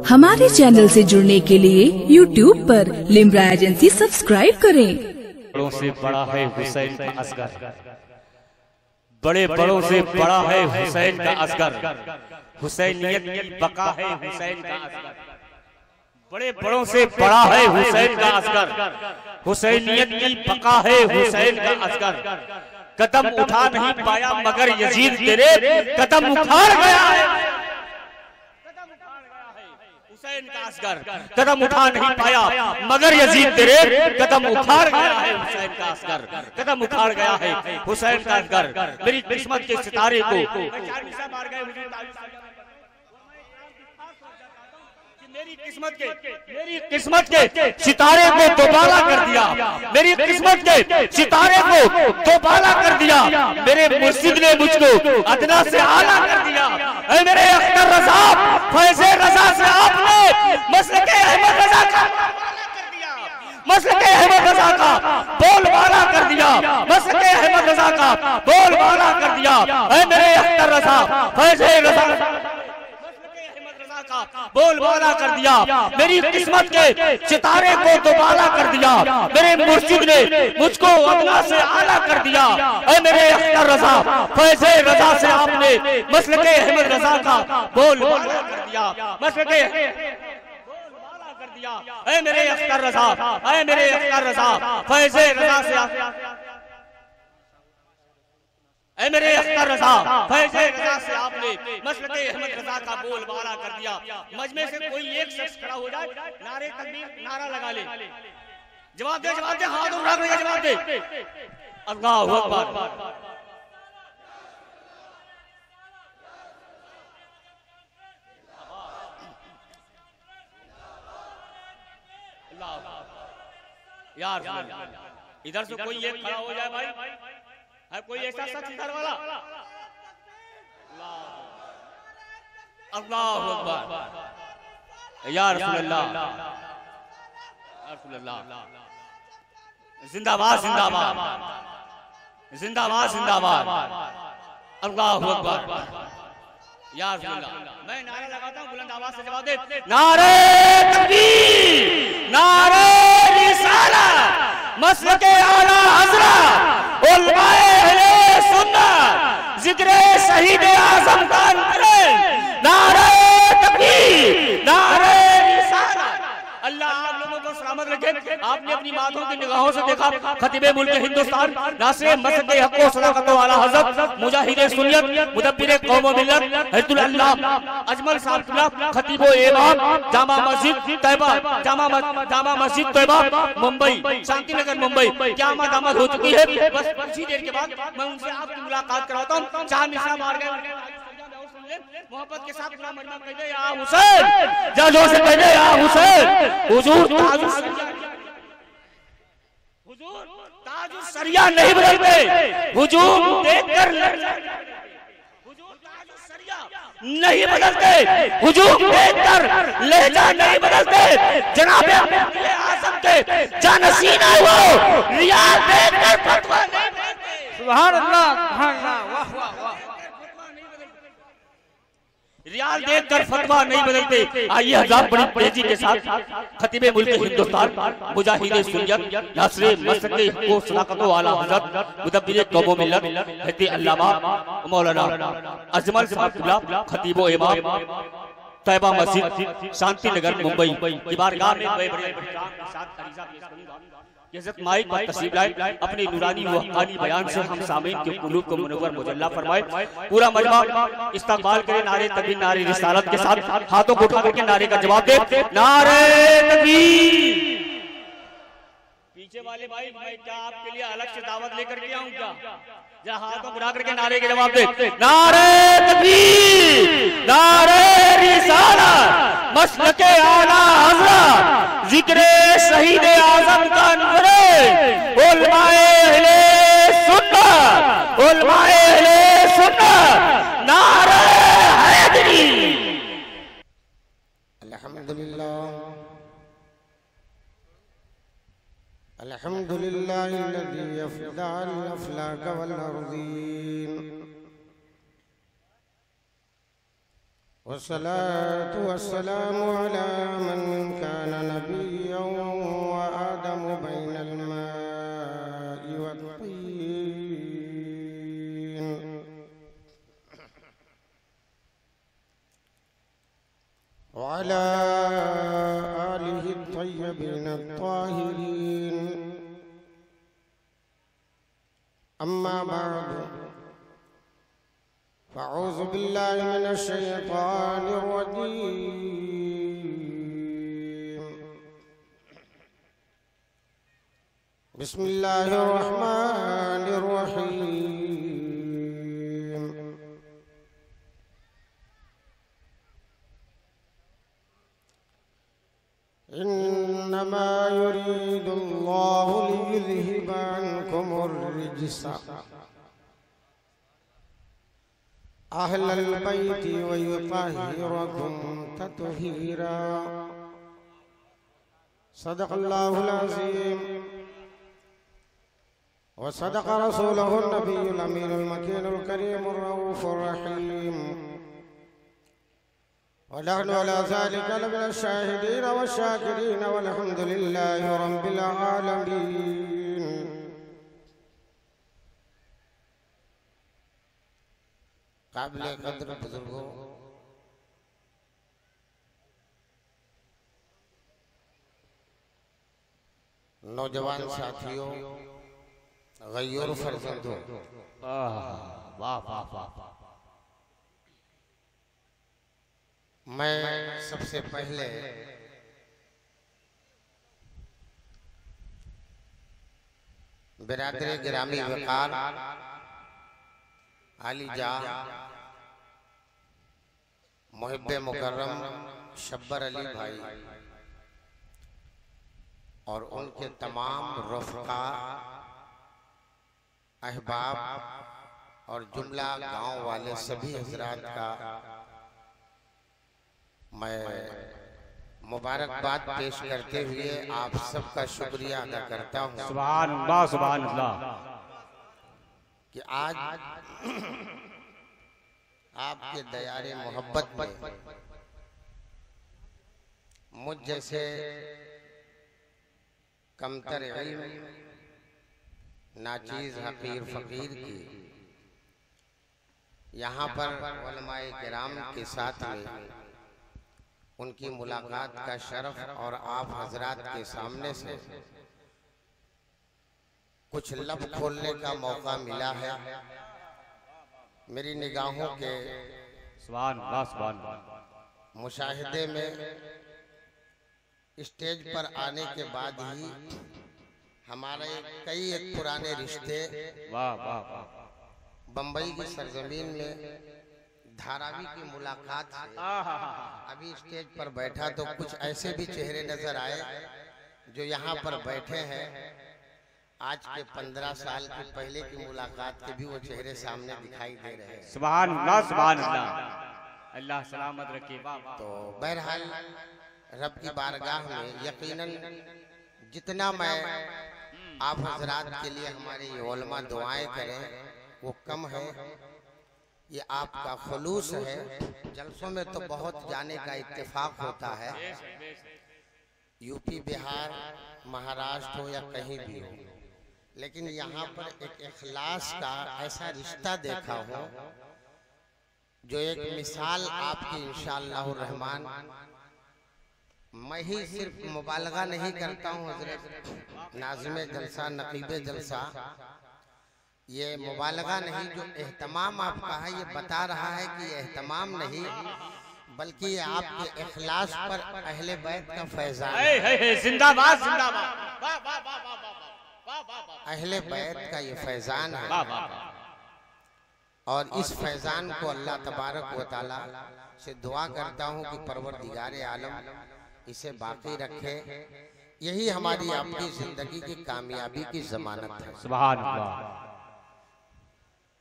हमारे चैनल से जुड़ने के लिए YouTube पर लिम्रा एजेंसी सब्सक्राइब करें। बड़ों से बड़ा है हुसैन का असगर, बड़े बड़ों से बड़ा है हुसैन का असगर, हुसैनियत की बका है हुसैन का असगर। बड़े बड़ों से बड़ा है हुसैन का असगर, हुसैनियत की बका है हुसैन का असगर। कदम उठा नहीं पाया मगर यजीद तेरे कदम उखाड़ गया है। हुसैन का असगर कदम उठा नहीं पाया मगर यजीद तेरे कदम उखाड़ गया है। हुसैन का असगर कदम उखाड़ गया है। हुसैन का असगर मेरी किस्मत के सितारे को मेरी किस्मत के सितारे को दोबारा कर दिया। मेरी किस्मत के सितारे को दोबारा कर दिया। मेरे मुर्शिद ने मुझको अदना से आला कर दिया। मेरे अख्तर रजा फैज़े रजा से आपने मसलके अहमद रजा का मसलके अहमद रजा का बोलबाला कर दिया। मसलके अहमद रजा का बोलबाला कर दिया। मेरे अख्तर रजा फैज़े रजा बोलबाला कर दिया। मेरी किस्मत के सितारे को दोबारा कर दिया। मेरे मुर्शिद ने मुझको अदना से आला कर दिया। मेरे अख्तर रजा फैज़े रजा से आपने मसलके अहमद रजा का बोलबाला कर दिया। मसलके बोलबाला कर दिया। मेरे अख्तर रजा मेरे अख्तर रजा फैज़े रजा से मेरे अख्तर रजा फैज़े रजा से आपने मसलके अहमद रजा का बोलबाला कर दिया। मजमे से कोई एक शख्स खड़ा हो जाए, नारे तकबीर नारा लगा ले, जवाब दे हाथ उठा कर जवाब दे। अल्लाहु अकबर। यार इधर से कोई एक खड़ा हो जाए भाई, है कोई ऐसा शख्स इधर वाला? अल्लाहु अकबर। या रसूलल्लाह जिंदाबाद जिंदाबाद जिंदाबाद जिंदाबाद। अल्लाहु अकबर। या रसूलल्लाह। मैं नारा लगाता हूं, बुलंद आवाज से जवाब दे। नारे तकबीर, नारे रिसालत, मसलके आला हज़रत, उलमाए अहले सुन्नत, जिक्रे शहीद आज़म का नारे तकबीर, नारे रिसालत। अल्लाह आप लोगों को सलामत रखे। आपने अपनी बातों की निगाहों से देखा खतीबे मुल्क हिंदुस्तान, नासिर मसलके हक़ व सदाक़त वाला हज़रत, मुजाहिदे सुन्नत, मुदब्बिरे कौम व मिल्लत, हिजुल अल्लाह अजमल साहब खतीबो इमाम, जामा मस्जिद तैयबा, जामा मस्जिद तैयबा मुंबई, शांति नगर मुंबई। क्या आमद हो चुकी है। बस कुछ ही देर के बाद मैं उनसे आपकी मुलाकात कराता हूँ। चार मिसरा मार गए मोहब्बत के साथ मजमा कह दे या हुसैन, जोर से कह दे या हुसैन। हुजूर ताजुस सरिया नहीं बदलते, हुजूर देखकर नहीं बदलते, हुजूर देखकर लहजा नहीं बदलते। जनाबे आज़म के जानशीन है वो, रियाल देखकर फतवा नहीं बदलते। सुभान अल्लाह, सुभान अल्लाह, वाह वाह वाह। रियाल देखकर फतवा नहीं बदलते। आइए हज़रात बड़ी तेजी के साथ खतीबे मुल्क हिंदुस्तान, मुजाहिदे सुन्नत, नासिर मसलके हक़ व सदाक़त वाला हज़रत, मुदब्बिरे कौम व मिल्लत, हज़रत अल्लामा मौलाना अजमल साहब खतीबो इमाम, तैयबा मस्जिद, शांति नगर मुंबई की बारगाह में बड़े बड़े इकराम के साथ अरीज़ा पेश करूंगा। इज़्ज़त माइक पर तशरीफ लाए, अपनी नूरानी व हक़ानी बयान से हम सामीन के क़ुलूब को मुनव्वर मुजल्ला फरमाए। पूरा मजमा इस्तक़बाल करे नारे तकबीर, नारे रिसालत के साथ हाथों को उठा करके नारे का जवाब दे। नारे तकबीर। पीछे वाले भाई, मैं क्या आपके लिए अलग से दावत लेकर के आऊं क्या? जरा हाथों को उठा करके नारे के जवाब दे। नारे तकबीर, नारे रिसालत, मसलके आला हज़रत, जिक्रे शहीद आज़म का नूरे, उलमाए अहले सुन्नत, उलमाए अहले सुन्नत, नारे हैदरी। अल्हम्दुलिल्लाह अल्हम्दुलिल्लाहिल्लज़ी यफ़दअल अफ़लाक वल अर्ज़ीन वस्सलातु वस्सलामु अला मन कान नबिय्यन व आदम बैनल माइ वत्तीन व अला आलिहि अत्तय्यबीन अत्ताहिरीन अम्मा बाद फ़अऊज़ु बिल्लाहि मिनश शैतानिर रजीम बिस्मिल्लाहिर रहमानिर रहीम इन्नमा युरीदुल्लाहु लियुज़हिबा अन्कुमुर रिज्सा अहलल बैति व युतहिरकुम तत्हीरा सदक़ल्लाहुल अज़ीम व सदक़ रसूलुहुन नबियुल अमीनुल मकीनुल करीमुर रऊफुर रहीम व नहनु अला ज़ालिका लमिनश शाहिदीन वश्शाकिरीन वल्हम्दुलिल्लाहि रब्बिल आलमीन। काबिल कद्र बुजुर्गों, नौजवान साथियों, गय्यूर फर्जंदों, वाह वाह वाह वाह। मैं सबसे पहले बिरादरी गिरामी वकार आलिजा मुहिब्बे मुकर्रम शब्बर अली भाई और उनके तमाम रफ़का अहबाब और जुमला गांव वाले सभी हजरात का मैं मुबारकबाद पेश करते हुए आप सबका शुक्रिया अदा करता हूँ। सुभान अल्लाह सुभान अल्लाह कि आज आपके दयारे मोहब्बत में मुझ जैसे कमतर इल्म नाचीज हकीर फकीर की यहाँ पर उलमाए किराम के साथ में उनकी मुलाकात का शरफ और आप हजरात के सामने से कुछ लब खोलने का मौका मिला है। मेरी निगाहों के सुभान मुशाहिदे में स्टेज पर आने के बाद ही हमारे कई एक पुराने रिश्ते वाह वाह वाह बम्बई की सरजमीन में धारावी की मुलाकात से अभी स्टेज पर बैठा तो कुछ ऐसे भी चेहरे नजर आए जो यहाँ पर बैठे हैं। आज के 15 साल के पहले की मुलाकात के भी वो चेहरे सामने दिखाई दे रहे हैं। सुभान अल्लाह अल्लाह सलामत रखे। तो बहरहाल रब की बारगाह में यकीनन जितना मैं आप हजरात के लिए हमारे ये उलमा दुआएं करें वो कम है। ये आपका खुलूस है। जलसों में तो बहुत जाने का इत्तेफाक होता है, यूपी बिहार महाराष्ट्र हो या कहीं भी हो, लेकिन यहाँ पर एक इखलास का ऐसा रिश्ता देखा हो जो एक मिसाल आपकी इंशाअल्लाह रहमान। मैं ही सिर्फ मुबालगा नहीं करता हूँ हजरत, नाज़िमे जलसा नकीबे जलसा ये मुबालगा नहीं, जो एहतमाम आपका है ये बता रहा है कि ये एहतमाम नहीं बल्कि ये आपके इखलास पर अहले बैत का फैजान है। जिंदाबाद जिंदाबाद। अहले बैत का ये फैजान है और इस फैजान को अल्लाह तबारक व तआला से दुआ करता हूँ कि परवरदिगार आलम इसे बाकी रखे। यही हमारी आपकी जिंदगी की कामयाबी की जमानत है। सुभान अल्लाह।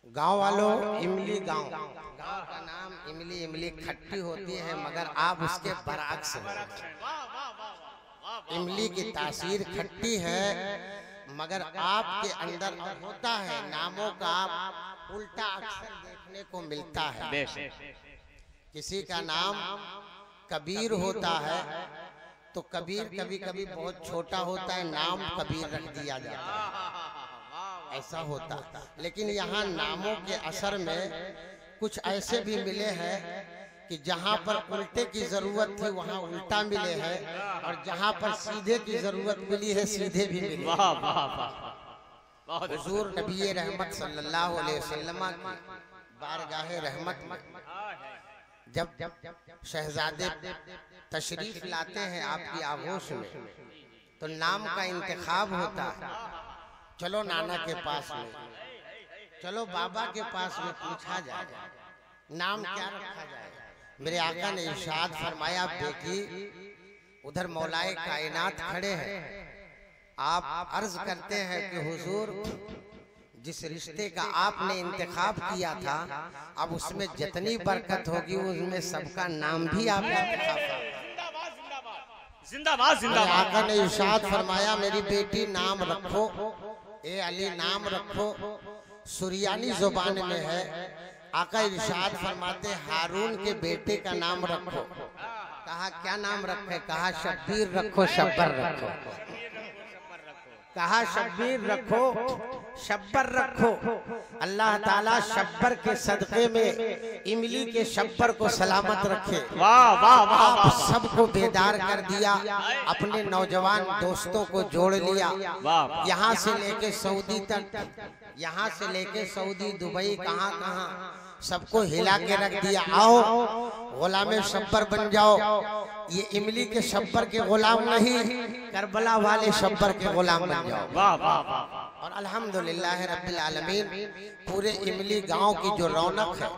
गांव वालों, इमली गांव का नाम इमली इमली खट्टी होती है मगर आप उसके बरअक्स हैं। इमली की तासीर खट्टी है मगर आपके अंदर होता है नामों का उल्टा अक्सर देखने को मिलता है। किसी का नाम कबीर होता है तो कबीर कभी कभी बहुत छोटा होता है, नाम कबीर रख दिया जाता है, ऐसा होता। लेकिन यहाँ नामों के असर में कुछ ऐसे भी मिले हैं कि जहाँ पर उल्टे की जरूरत थी वहाँ उल्टा मिले हैं, और जहाँ पर सीधे की जरूरत मिली है सीधे भी मिले। हुजूर नबी रहमत सल्लल्लाहु अलैहि वसल्लम की बारगाहे रहमत में जब शहजादे तशरीफ लाते हैं आपकी आगोश में, तो नाम का इंतखाब होता है। चलो नाना के पास में, चलो बाबा के पास में पूछा जाए नाम क्या रखा जाए। मेरे आका ने इरशाद फरमाया, बेटी उधर मौलाए कायनात खड़े हैं, आप अर्ज करते हैं कि हुजूर जिस रिश्ते का आपने इंतखाब किया था, अब उसमें जितनी बरकत होगी उसमें सबका नाम भी आप इंतखाब करें। जिंदाबाद जिंदाबाद। आका ने इरशाद फरमाया, मेरी बेटी नाम रखो, ए अली नाम रखो। सुरियानी जुबान में है। आका इरशाद फरमाते, हारून के बेटे का नाम रखो। कहा क्या नाम रखे? कहा शब्बीर रखो, शब्बर रखो। कहा शब्बीर रखो, शब्बर रखो। अल्लाह ताला शब्बर के सदक़े में इमली के शब्बर को सलामत रखे। वाह वाह वाह। आप सबको बेदार कर दिया, अपने नौजवान दोस्तों को जोड़ लिया। यहाँ से लेके सऊदी तक, यहाँ से लेके सऊदी, दुबई, कहाँ कहाँ सबको हिला के रख दिया। आओ गुलाम शब्बर बन जाओ। ये इमली के शब्बर के गुलाम नहीं, करबला वाले शब्बर के गुलाम बन जाओ। वाह वाह वाह। और अल्हम्दुलिल्लाह रब्बिल आलमीन, पूरे इमली गांव की जो रौनक है,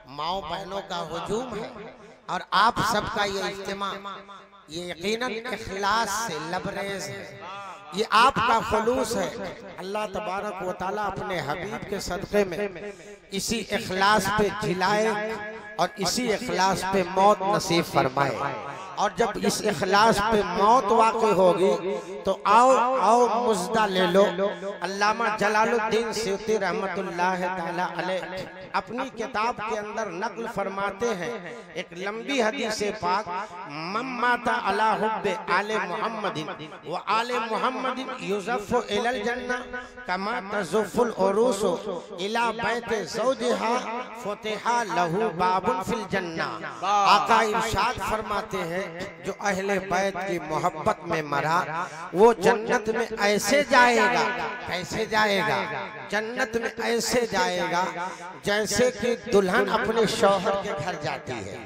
माओ बहनों का हुजूम है, और आप सबका ये इज्तिमा, ये यकीनन इखलास से लबरेज है, ये आपका खुलूस है। अल्लाह तबारक व तआला अपने हबीब के सदक़े में इसी इखलास पे जिलाए और इसी इखलास पे मौत नसीब फरमाए। और जब इस इखलास पे मौत वाक़ई होगी तो आओ आओ मुजदा ले लो। अल्लामा जलालुद्दीन सयूती रहमतुल्लाह ताला अलैह अपनी किताब के अंदर नक़ल फरमाते हैं, एक लंबी हदीस पाक, मम्माता अला हुब्बे आले मुहम्मदिन व आले मुहम्मदिन युज़फ़ु इलल जन्ना कमा तज़ुफ़ुल उरूसु इला बैते ज़ौजिहा फ़ुतिहा लहू बाबुन फिल जन्ना। आका इरशाद फरमाते हैं, जो अहले बैत की मोहब्बत में मरा वो जन्नत में ऐसे जाएगा। कैसे जाएगा? जन्नत में ऐसे जाएगा जैसे कि दुल्हन अपने शौहर के घर जाती है।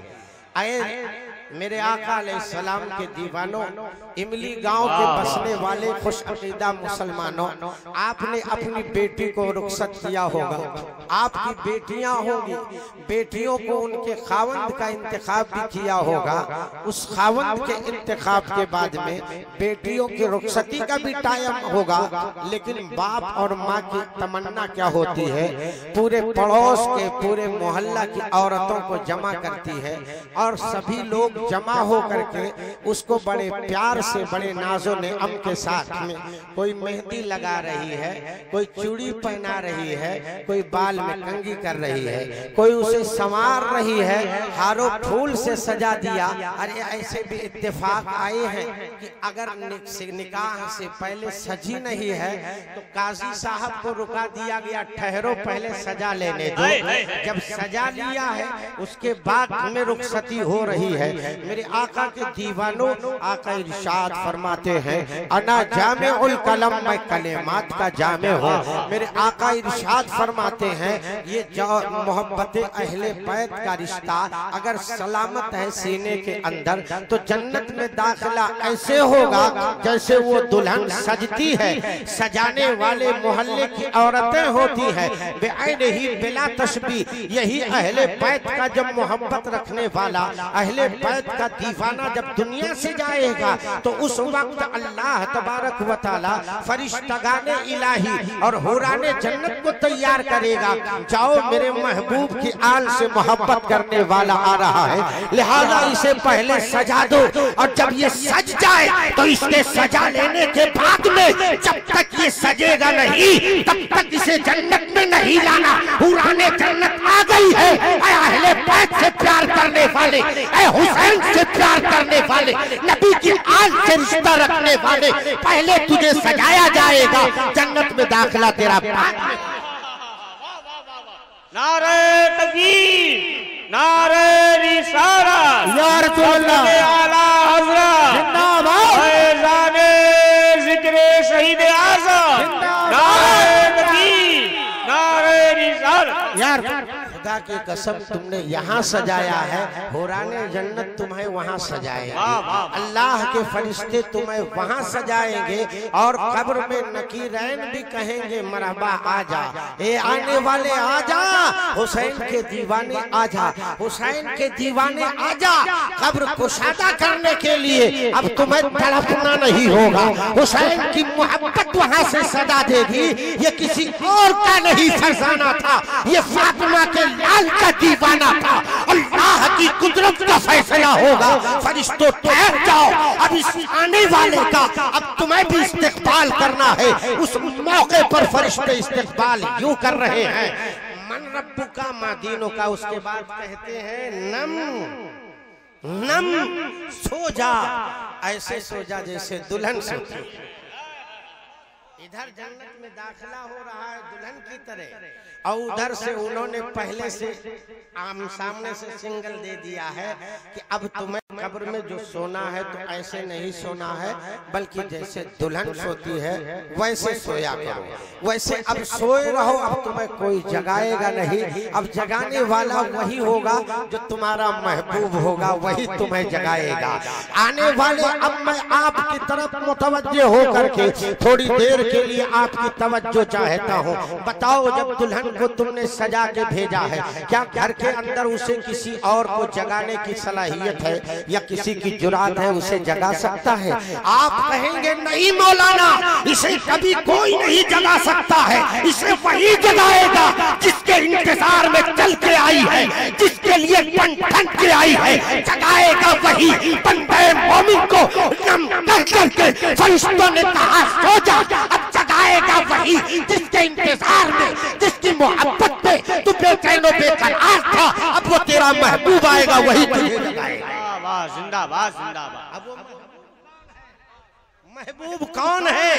आए मेरे आका अलैहिस्सलाम के दीवानों, इमली गांव के बसने वाले खुश अकीदा मुसलमानों, आपने अपनी बेटी को रुखसत किया होगा। आपकी बेटियां होंगी, बेटियों को उनके खावंद का इंतखाब भी किया होगा। उस खावंद के इंतखाब के बाद में बेटियों की रुखसती का भी टाइम होगा। लेकिन बाप और माँ की तमन्ना क्या होती है? पूरे पड़ोस के, पूरे मोहल्ला की औरतों को जमा करती है और सभी लोग जमा हो करके उसको बड़े प्यार से, बड़े नाजो नेअम के साथ में, कोई मेहंदी लगा रही है, कोई चूड़ी पहना रही है, कोई बाल में कंघी कर रही है, कोई उसे संवार रही है, हारों फूल से सजा दिया। अरे ऐसे भी इत्तेफाक आए हैं कि अगर निकाह से पहले सजी नहीं है तो काजी साहब को रुका दिया गया, ठहरो पहले सजा लेने दो। जब सजा लिया है उसके बाद हमें रुखसती हो रही है। मेरे आका के दीवानों, आका इरशाद फरमाते हैं, अना जामे उल कलम, मैं कलेमात का जामे हूँ। मेरे आका इरशाद फरमाते हैं, ये मोहब्बत अहले बैत का रिश्ता अगर सलामत है सीने के अंदर तो जन्नत में दाखिला ऐसे होगा जैसे वो दुल्हन सजती है। सजाने वाले मोहल्ले की औरतें होती है बेआइन ही बिला तशबीह। यही अहले बैत का जब मोहब्बत रखने वाला, अहले बैत का दीवाना जब दुनिया से जाएगा तो उस वक्त अल्लाह तबारक व तआला फरिश्तगाने इलाही और हुराने जन्नत को तैयार करेगा। जाओ मेरे महबूब की आल से मोहब्बत करने वाला आ रहा है, लिहाजा इसे पहले सजा दो। और जब ये सज जाए तो इसके सजा लेने के बाद में जब तक ये सजेगा नहीं तब तक इसे जन्नत में नहीं लाना। हुराने जन्नत आ गई है, अहले बैत से प्यार करने ऐ हुसैन से प्यार करने वाले, नबी की आल से रिश्ता रखने वाले, पहले तुझे सजाया जाएगा, जन्नत में दाखिला तेरा बाद में। नारे तकबीर, नारे रिसालत, या रसूल अल्लाह, आला हज़रत जिंदाबाद, फैज़ाने ज़िक्रे शहीद आज़म, नारे तकबीर, नारे रिसालत। यार खुदा की कसम तुमने यहाँ सजाया है, हुराने जन्नत तुम्हें वहाँ सजाएंगे, अल्लाह के फरिश्ते तुम्हें वहाँ सजाएंगे, और कब्र में नकीरैन भी कहेंगे मरहबा आजा, ए आने वाले आजा, हुसैन के दीवाने आजा, हुसैन के दीवाने आजा, कब्र कुशादा करने के लिए अब तुम्हें तड़पना नहीं होगा। हुसैन की मोहब्बत वहाँ से सजा देगी, ये किसी और का नहीं फरजाना था, ये फातिमा के लाल का दीवाना था। अल्लाह की कुदरत का फैसला होगा, फरिश्तों ठहर जाओ, अब इस आने वाले का अब तुम्हें भी इस्तेकबाल करना है। उस मौके पर फरिश्ते इस्तेकबाल यूं कर रहे हैं, मन रब्बु का मादीनों का, उसके बाद कहते हैं नम नम सो जा, ऐसे सो जा जैसे दुल्हन सोती। इधर जन्नत में दाखिला हो रहा है दुल्हन की तरह, और उधर से उन्होंने पहले से आम सामने से सिंगल दे दिया है कि अब तुम्हें कब्र में जो सोना है तो ऐसे नहीं सोना है, बल्कि जैसे दुल्हन सोती है वैसे सोया करो, वैसे अब सोए रहो, अब तुम्हें कोई जगाएगा नहीं, अब जगाने वाला वही होगा जो तुम्हारा महबूब होगा, वही तुम्हें जगाएगा। आने वाले अब मैं आपकी तरफ मुतवज्जे होकर के थोड़ी देर के लिए आपकी तवज्जो चाहता हूँ। बताओ, जब दुल्हन को तुमने सजा के भेजा है, क्या घर के अंदर उसे किसी और को जगाने की सलाहियत है या किसी की जुरात है उसे जगा सकता है? आप कहेंगे नहीं मौलाना, इसे कभी कोई नहीं जगा सकता है, इसे वही जगाएगा जिसके इंतजार में चल के आई है, जिसके लिए ठन के आई है, जगाएगा वही। बंदे मोमिन को नम कर करके फरिश्तों ने कहा सो जा, अब जगाएगा वही जिसके इंतजार में, जिसकी मोहब्बत में तू बेचैनो बेकरार था, अब वो तेरा महबूब आएगा, वही तुझे जगाएगा। जिंदाबाद जिंदाबाद। अब वो महबूब कौन है?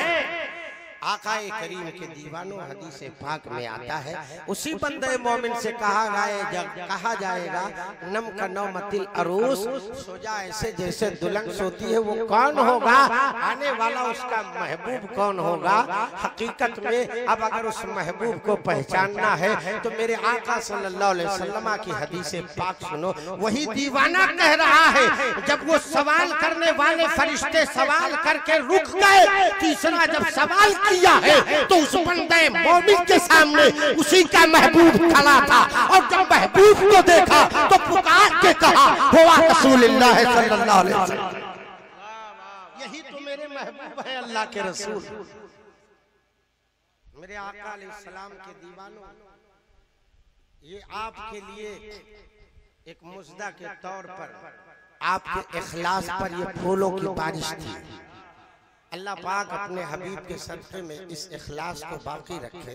आकाए करीम के दीवानों, हदीस पाक में आता है, उसी बंदे मोमिन से कहा जाएगा नम का नौमतिल अरूस, सो जा ऐसे जैसे दुल्हन सोती है। वो कौन होगा? आने वाला उसका महबूब कौन होगा? हकीकत में अब अगर उस महबूब को पहचानना है तो मेरे आका सल्लल्लाहु अलैहि वसल्लम की हदीस पाक सुनो। वही दीवाना कह रहा है, जब वो सवाल करने वाले फरिश्ते सवाल करके रुक गए, तीसरा जब सवाल किया है तो उस बंदे मोमिन के सामने उसी का महबूब खड़ा था, और जब महबूब को देखा तो पुकार के कहा हुआ रसूलुल्लाह सल्लल्लाहु अलैहि वसल्लम, यही तो मेरे महबूब है, अल्लाह के रसूल, मेरे आका अलैहिस्सलाम के दीवानों। ये आपके लिए एक मुजदा के तौर पर, आपके इखलास पर ये फूलों की बारिश थी। अल्लाह पाक अपने हबीब के सदक़े में इस इखलास को बाकी रखे।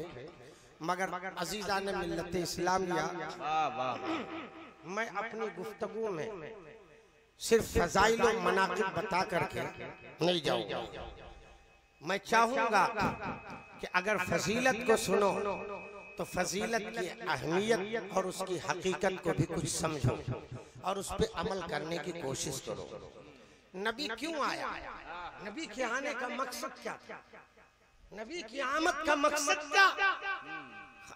मगर अजीज़ान मिल्लत इस्लामिया, मैं अपनी गुफ्तगू में सिर्फ फज़ाइल और मनाक़िब बता करके नहीं जाऊंगा। मैं चाहूंगा कि अगर फजीलत को सुनो तो फजीलत की अहमियत और उसकी हकीकत को भी कुछ समझो और उस पर अमल करने की कोशिश करो। नबी क्यों आया? नबी के आने का मकसद क्या था? नबी की आमद का मकसद क्या?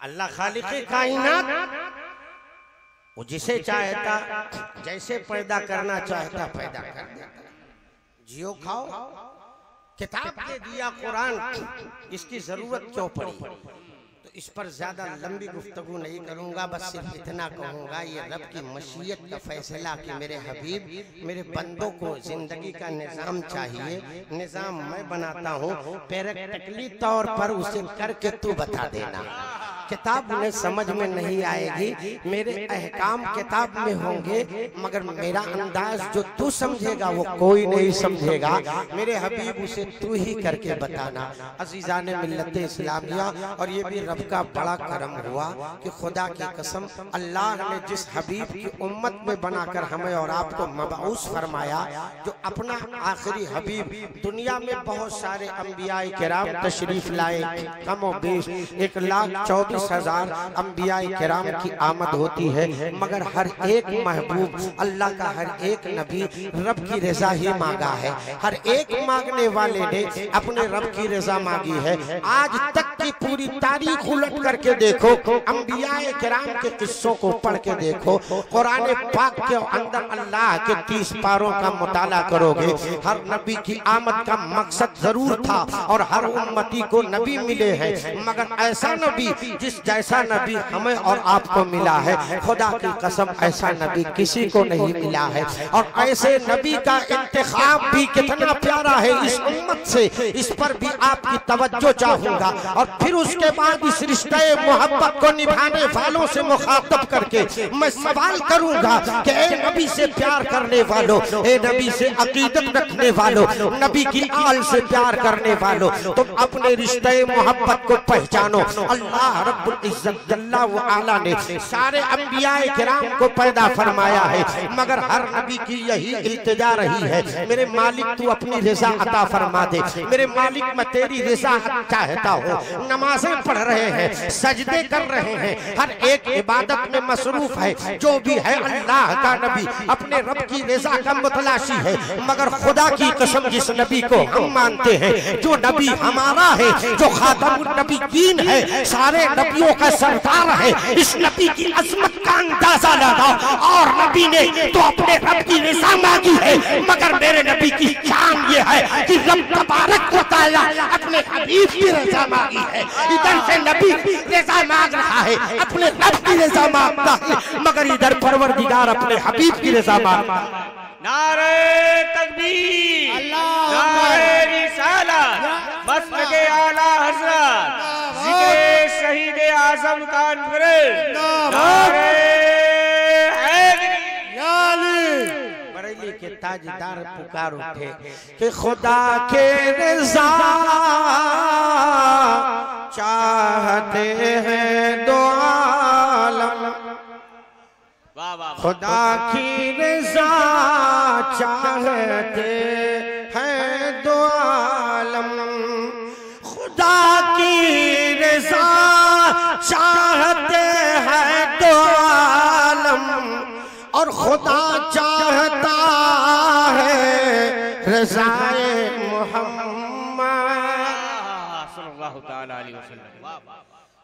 अल्लाह खालिक़े कायनात, वो जिसे चाहता जैसे पैदा करना चाहता पैदा कर देता। जियो खाओ, किताब दे दिया कुरान, इसकी जरूरत क्यों पड़ी? तो इस पर ज्यादा लंबी गुफ्तगू नहीं करूंगा, बस सिर्फ इतना कहूंगा, ये रब की मशीयत का फैसला कि मेरे हबीब, मेरे बंदों को जिंदगी का निज़ाम चाहिए, निज़ाम मैं बनाता हूँ, प्रैक्टिकली तौर पर उसे करके तू बता देना। किताब उन्हें समझ में नहीं आएगी, मेरे अहकाम किताब में होंगे, मगर मेरा अंदाज जो तू समझेगा वो कोई नहीं समझेगा। मेरे हबीब उसे तू ही करके बताना। अजीज़ान मिल्लत इस्लामिया, और ये भी रब का बड़ा करम हुआ कि खुदा की कसम अल्लाह ने जिस हबीब की उम्मत में बनाकर हमें और आपको मबऊस फरमाया, जो अपना आखिरी हबीब। दुनिया में बहुत सारे अंबिया किराम तशरीफ लाए, कम और बेश 1,24,000 अंबिया किराम की आमद होती है, मगर हर एक महबूब अल्लाह का, हर एक नबी रब की रजा ही मांगा है। हर एक मांगने वाले ने अपने रब की रजा मांगी है। आज तक की पूरी तारीख उलट करके देखो, अंबिया किराम के किस्सों को पढ़ के देखो, कुरान पाक के अंदर अल्लाह के 30 पारों का मुताला करोगे, हर नबी की आमद का मकसद जरूर था और हर उम्मती को नबी मिले हैं, मगर ऐसा नबी जिस जैसा नबी हमें और आपको मिला है, खुदा की कसम ऐसा नबी किसी को नहीं मिला है। और ऐसे नबी का इंतखाब भी कितना प्यारा है इस उम्मत से, इस पर भी आपकी तवज्जो चाहूंगा। और फिर उसके बाद इस रिश्ते मोहब्बत को निभाने वालों से मुखातब करके मैं सवाल करूंगा कि ए नबी से प्यार करने वालों, ए नबी से अकीदत रखने वालों, नबी की आल से प्यार करने वालों, तुम अपने रिश्ते मोहब्बत को पहचानो। अल्लाह रब्बुल इज्जत जल्ला व आला ने सारे अंबिया किराम को पैदा फरमाया है, मगर हर नबी की यही इल्तिजा रही है, मेरे मालिक तू अपनी रजा अता फरमा दे, मेरे मालिक मैं तेरी रजा चाहता हूँ। नमाजें पढ़ रहे हैं, सजदे कर रहे हैं, हर एक इबादत में मसरूफ है, जो भी है अल्लाह का नबी अपने रब की रजा का मुतलाशी है। मगर खुदा की कसम जिस नबी को हम मानते हैं, जो नबी हमारा है, जो खातमुन नबीयीन है, सारे नबियों का सरदार है, इस नबी की अजमत का अंदाजा लगाओ। और नबी ने तो अपने रब की रजा मांगी है, मगर मेरे नबी की शान ये है कि रब तबारक व तआला अपने हबीब की रजा मांगी है। इधर से नबी रजा मांग रहा है, अपने रब की रजा मांगता है, मगर इधर परवरदिगार अपने हबीब की रजा मांगता है। नारे तकबीर, नारे रिसालत, मसलके आला हज़रत, ज़िक्र शहीद आज़म का अनवरत, नारे बरेली के ताजदार पुकार उठे कि खुदा के रज़ा चाहते हैं दो आलम, खुदा की रज़ा चाहते हैं दो आलम, खुदा की रज़ा चाहते हैं दो आलम, और खुदा चाहता है रज़ाए मोहम्मद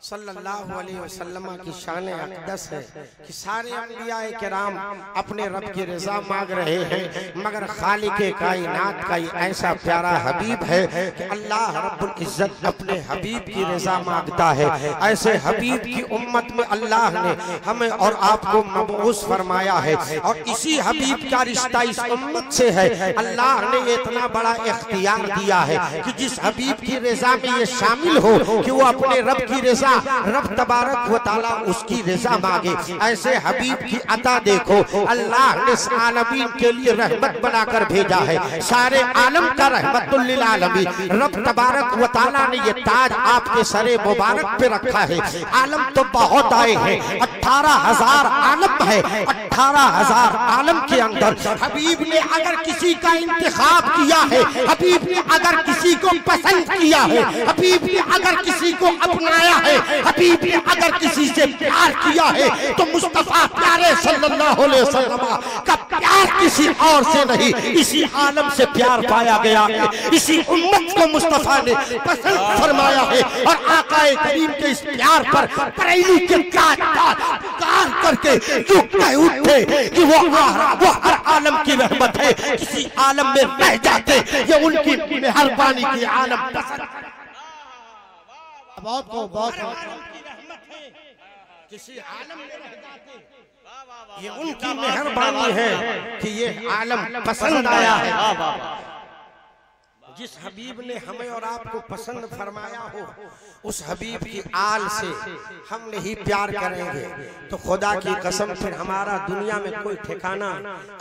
सल्लल्लाहु अलैहि वसल्लम की शान अक़दस है कि सारे अंबिया किराम अपने रब की रज़ा मांग रहे हैं, मगर खालिक़े कायनात का ये ऐसा प्यारा हबीब है कि अल्लाह रब्बुल इज्जत अपने हबीब की रज़ा मांगता है। ऐसे हबीब की उम्मत में अल्लाह ने हमें और आपको मबऊस फरमाया है, और इसी हबीब का रिश्ता इस उम्मत से है। अल्लाह ने इतना बड़ा इख्तियार दिया है कि जिस हबीब की रज़ा में ये शामिल हो कि वो अपने रब की रज़ा, रब तबारक व तआला उसकी रज़ा मांगे। ऐसे हबीब की अता देखो, अल्लाह ने आलमीन के लिए रहमत बनाकर भेजा है, सारे आलम का रहमतुल लिल आलमीन। रब तबारक व तआला ने ये ताज आपके सरे मुबारक पे रखा है। आलम तो बहुत आए हैं, 18,000 आलम है, 18,000 आलम के अंदर हबीब ने अगर किसी का इंतखाब किया है, हबीब ने अगर किसी को पसंद किया है, हबीब ने अगर किसी को अपनाया है, हबीब ने अगर किसी से प्यार किया है, तो मुस्तफा प्यारे सल्लल्लाहु अलैहि वसल्लम का प्यार किसी और से नहीं, इसी आलम से प्यार पाया गया है, इसी उम्मत को मुस्तफा ने पसंद फरमाया है। और आकाए करीम के इस प्यार पर बरेली के ताजदार पुकार करके जो कह उठे कि वो हर आलम की रहमत है, किसी आलम में रह जाते, ये उनकी मेहरबानी की आलम पसंद। बहुत किसी आलम में रह जाते, ये उनकी मेहरबानी है कि ये आलम पसंद आया है। जिस हबीब ने हमें और आपको पसंद फरमाया हो, उस हबीब की आल से हम नहीं प्यार करेंगे तो खुदा की कसम फिर हमारा दुनिया में कोई ठिकाना,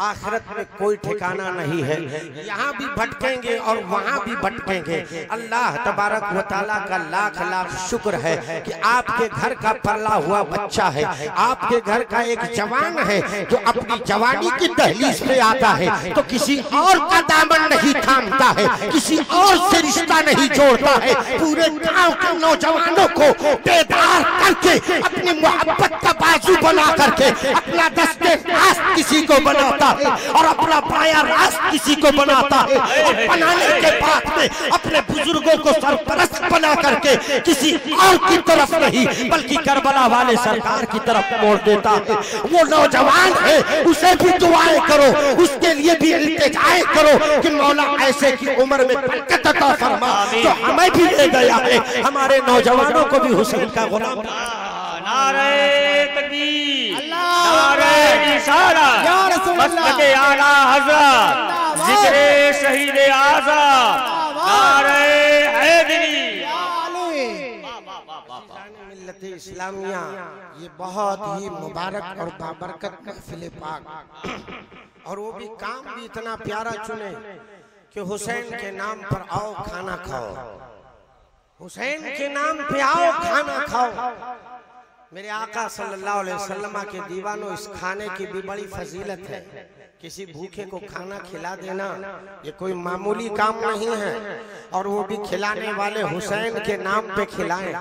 आखिरत में कोई ठिकाना नहीं है। यहाँ भी भटकेंगे और वहाँ भी भटकेंगे। अल्लाह तबारक व तआला का लाख लाख शुक्र है कि आपके घर का पला हुआ बच्चा है, आपके घर का एक जवान है जो अपनी जवानी की दहलीज पे आता है तो किसी और का दामन नहीं थामता है, किसी और से रिश्ता नहीं जोड़ता है, पूरे गांव के नौजवानों को बेदार करके अपनी मोहब्बत का बाजू बना करके अपना दस्ते रास्त किसी को बनाता है और अपना बाया रास्त किसी को बनाता है, और बनाने के बाद में अपने बुजुर्गों को सरपरस्त बना करके किसी और की तरफ नहीं बल्कि करबला वाले सरकार की तरफ मोड़ देता है। वो नौजवान है, उसे भी दुआएं करो, उसके लिए भी इल्तिजाएं करो कि मौला ऐसे की उम्र में बरकत अता फरमा तो हमें भी ले गया है, हमारे नौजवानों को भी हुसैन का गुलाम। नारे तकबीर, नारे रिसालत, मसलके आला हज़रत, जिक्रे शहीद आज़म, नारे हैदरी। मिल्लत इस्लामिया ये बहुत ही मुबारक और बाबरकत महफिल पाक, और वो भी काम भी इतना प्यारा चुने कि हुसैन के नाम पर आओ खाना खाओ, हुसैन के नाम पे आओ खाना खाओ। मेरे आका सल्लल्लाहु अलैहि वसल्लम के दीवानों, इस खाने की भी बड़ी फजीलत है। किसी भूखे को खाना खिला देना ये कोई मामूली काम नहीं है, और वो भी खिलाने वाले हुसैन के नाम पे खिलाएं,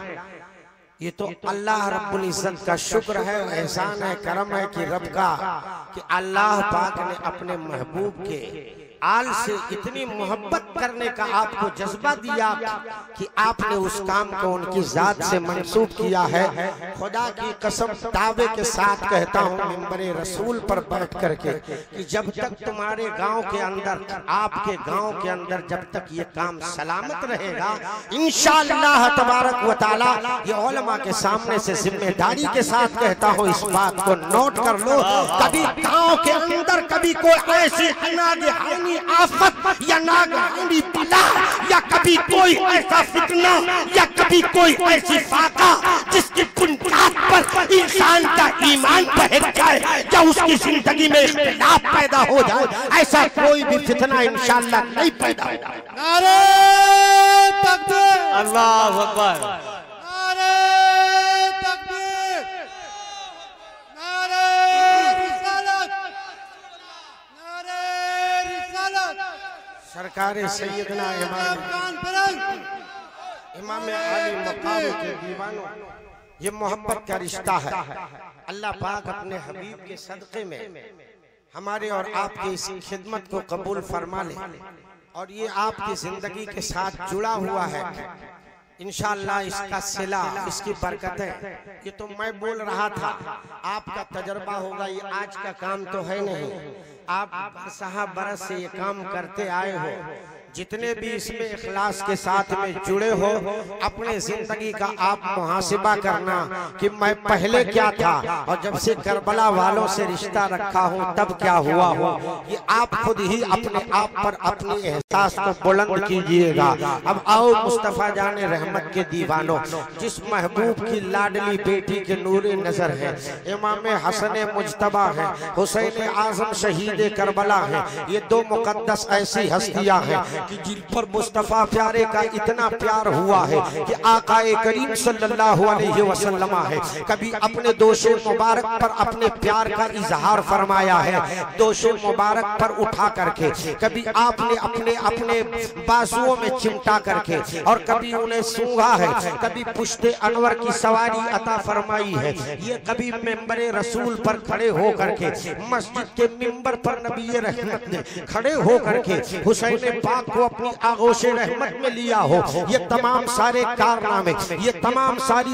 ये तो अल्लाह रब्बुल इज्जत का शुक्र है, एहसान है, करम है कि रब का कि अल्लाह पाक ने अपने महबूब के आल से इतनी मोहब्बत करने का आपको जज्बा दिया कि आपने उस काम को उनकी जात से मंसूब किया है। खुदा की कसम दावे के साथ कहता हूँ मिंबरे रसूल पर बैठ करके कि जब तक तुम्हारे गांव के अंदर, आपके गांव के अंदर जब तक ये काम सलामत रहेगा, इंशाअल्लाह तबारक व तआला, ये उलमा के सामने से जिम्मेदारी के साथ कहता हूँ, इस बात को नोट कर लो, कभी गांव के अंदर कभी कोई ऐसी नागहानी आफत या नागहानी बला या कभी कोई ऐसा फितना या कभी कोई ऐसी फाका जिसकी बुनियाद पर इंसान का ईमान बहक जाए या उसकी जिंदगी में इख्तिलाफ पैदा हो जाए, ऐसा कोई भी फितना इंशाअल्लाह नहीं पैदा होगा। नारे तकबीर, अल्लाहु अकबर, नारे तकबीर, नारे रिसालत, नारे रिसालत। सरकार सैयदना इमाम आली मकाम के दीवानों, ये मोहब्बत का रिश्ता है। अल्लाह पाक अपने हबीब के सदक़े में हमारे और आपकी इस खिदमत को कबूल फरमा ले, और ये आपकी जिंदगी के साथ जुड़ा हुआ है। इंशाअल्लाह इसका सिला, इसकी बरकतें, ये तो मैं बोल रहा था, आपका तजर्बा होगा, ये आज का काम तो है नहीं, आप साहब बरस से ये काम करते आए हो। जितने भी इसमें इखलास के साथ में जुड़े हो, अपने जिंदगी का आप मुहासिबा करना कि मैं पहले क्या था और जब से करबला वालों से रिश्ता रखा हूँ तब क्या हुआ हो। ये आप खुद ही अपने आप पर अपनी एहसास को बुलंद कीजिएगा। अब आओ मुस्तफा जाने रहमत के दीवानों, जिस महबूब की लाडली बेटी के नूर नजर है, इमाम हसन मुजतबा है, हुसैन आजम शहीद करबला है, ये दो मुकद्दस ऐसी हस्तियां हैं कि जिन पर मुस्तफा प्यारे का इतना प्यार हुआ है कि आकाए करीम सल्लल्लाहु अलैहि वसल्लम है कभी अपने दोषे मुबारक पर अपने प्यार का इजहार फरमाया है, दोषे मुबारक पर उठा करके, कभी आपने अपने अपने बाजुओं में चिमटा करके, और कभी उन्हें सूंघा है, कभी पुश्ते अनवर की सवारी अता फरमाई है। ये कभी मिंबरे रसूल पर खड़े हो करके, मस्जिद के मिंबर पर नबी रहमत ने खड़े हो करके हुसैन पाक को अपनी आगोशे रहमत में लिया हो। ये तमाम सारे कारनामे, ये तमाम सारी